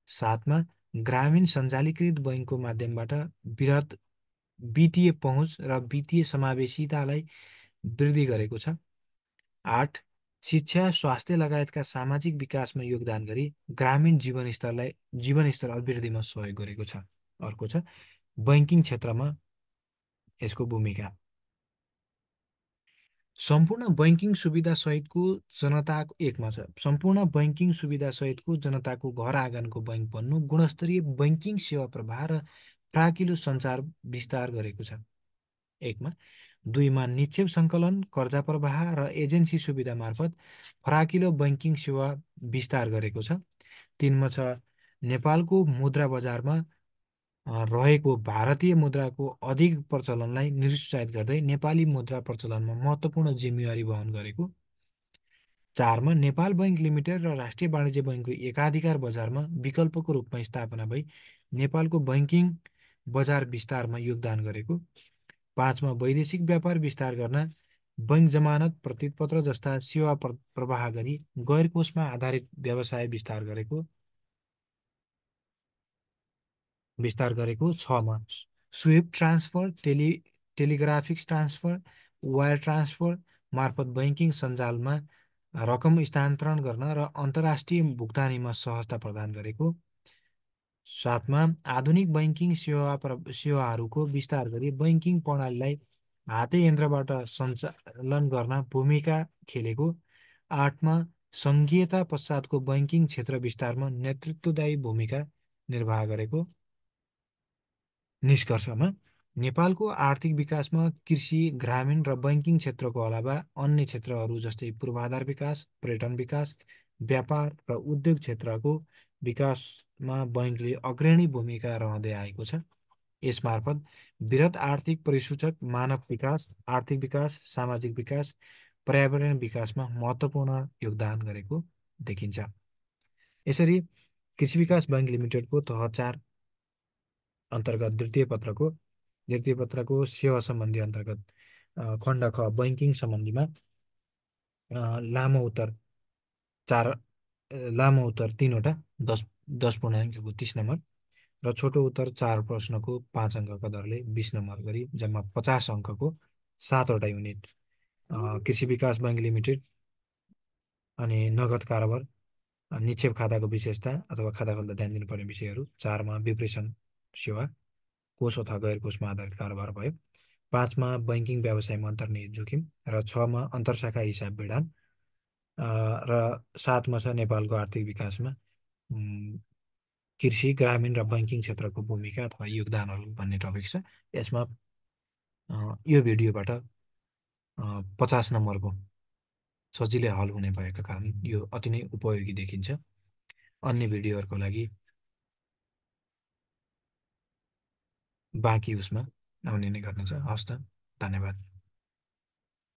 7मा ग्रामीण सञ्चालीकृत बैङ्कको माध्यमबाट वृहत वित्तीय पहुँच र वित्तीय समावेशितालाई वृद्धि गरेको छ। 8 शिक्षा, स्वास्थ्य लगायतका सामाजिक विकासमा योगदान गरी ग्रामीण जीवनस्तर अभिवृद्धिमा सहयोग गरेको छ। अर्को छ बैङ्किङ क्षेत्रमा यसको भूमिका। सम्पूर्ण बैङ्किङ सुविधा सहितको जनताको 1मा छ सम्पूर्ण बैङ्किङ सुविधा सहितको जनताको घर आँगनको बैङ्क बन्नु, गुणस्तरीय बैङ्किङ सेवा प्रवाह र फराकिलो सञ्चार विस्तार गरेको छ। 1मा 2मा निक्षेप सङ्कलन, कर्जा प्रवाह र एजेन्सी सुविधा मार्फत फराकिलो बैङ्किङ सेवा विस्तार गरेको छ। 3मा छ नेपालको मुद्रा बजारमा रहेको भारतीय मुद्राको अधिक प्रचलनलाई निरुत्साहित गर्दै नेपाली मुद्रा प्रचलनमा महत्त्वपूर्ण जिम्मेवारी वहन गरेको। 4मा नेपाल बैङ्क लिमिटेड र राष्ट्रिय वाणिज्य बैङ्कको एकाधिकार बजारमा विकल्पको रूपमा स्थापना भई नेपालको बैङ्किङ बजार विस्तारमा योगदान गरेको। 5मा वैदेशिक व्यापार विस्तार गर्न बैङ्क जमानत, प्रतिपत्र जस्ता सेवा प्रवाह गरी गैर कोषमा आधारित व्यवसाय विस्तार गरेको। 6मा swift transfer, telegraphic transfer, wire transfer मार्फत बैङ्किङ सञ्जालमा रकम स्थानान्तरण गर्न र अन्तर्राष्ट्रिय भुक्तानीमा सहजता प्रदान गरेको। 7मा आधुनिक बैङ्किङ सेवाहरूको विस्तार गरी बैङ्किङ प्रणालीलाई हाते यन्त्रबाट सञ्चालन गर्न भूमिका खेलेको। 8मा सङ्घीयता पश्चातको बैङ्किङ क्षेत्र विस्तारमा नेतृत्वदायी भूमिका निर्वाह गरेको। निष्कर्षमा नेपालको आर्थिक विकासमा कृषि, ग्रामीण र बैङ्किङ क्षेत्रको अलावा अन्य क्षेत्रहरू जस्तै पूर्वाधार विकास, पर्यटन विकास, व्यापार र उद्योग क्षेत्रको विकासमा बैङ्कले अग्रणी भूमिका रहँदै आएको छ। यसमार्फत वृहत आर्थिक परिसूचक मानव विकास, आर्थिक विकास, सामाजिक विकास, पर्यावरण विकासमा महत्त्वपूर्ण योगदान गरेको देखिन्छ। यसरी कृषि विकास बैङ्क लिमिटेडको तह 4 अन्तर्गत द्वितीय पत्रको सेवा सम्बन्धी अन्तर्गत खण्ड ख बैङ्किङ सम्बन्धीमा लामो उत्तर 4 लामो उत्तर 3वटा 10 पूर्णाङ्कको 30 नम्बर र छोटो उत्तर 4 प्रश्नको 5 अङ्कका दरले 20 नम्बर गरी जम्मा 50 अङ्कको 7वटा युनिट कृषि विकास बैङ्क लिमिटेड अनि नगद कारोबार, निक्षेप खाताको विशेषता अथवा खाता खोल्दा ध्यान दिनुपर्ने विषयहरू, 4मा विप्रेषण सेवा, कोष अथवा गैर कोषमा आधारित कारोबार भयो, 5मा बैङ्किङ व्यवसायमा अन्तर्निहित जोखिम र 6मा अन्तर्शाखा हिसाब विधान र 7मा छ नेपालको आर्थिक विकासमा कृषि, ग्रामीण र बैङ्किङ क्षेत्रको भूमिका अथवा योगदानहरू भन्ने टपिक छ। यसमा यो भिडियोबाट 50 नम्बरको सजिलै हल हुने भएका कारण यो अति नै उपयोगी देखिन्छ। अन्य भिडियोहरूको लागि बाँकी उसमा आउने नै गर्नेछ। हवस् त, धन्यवाद।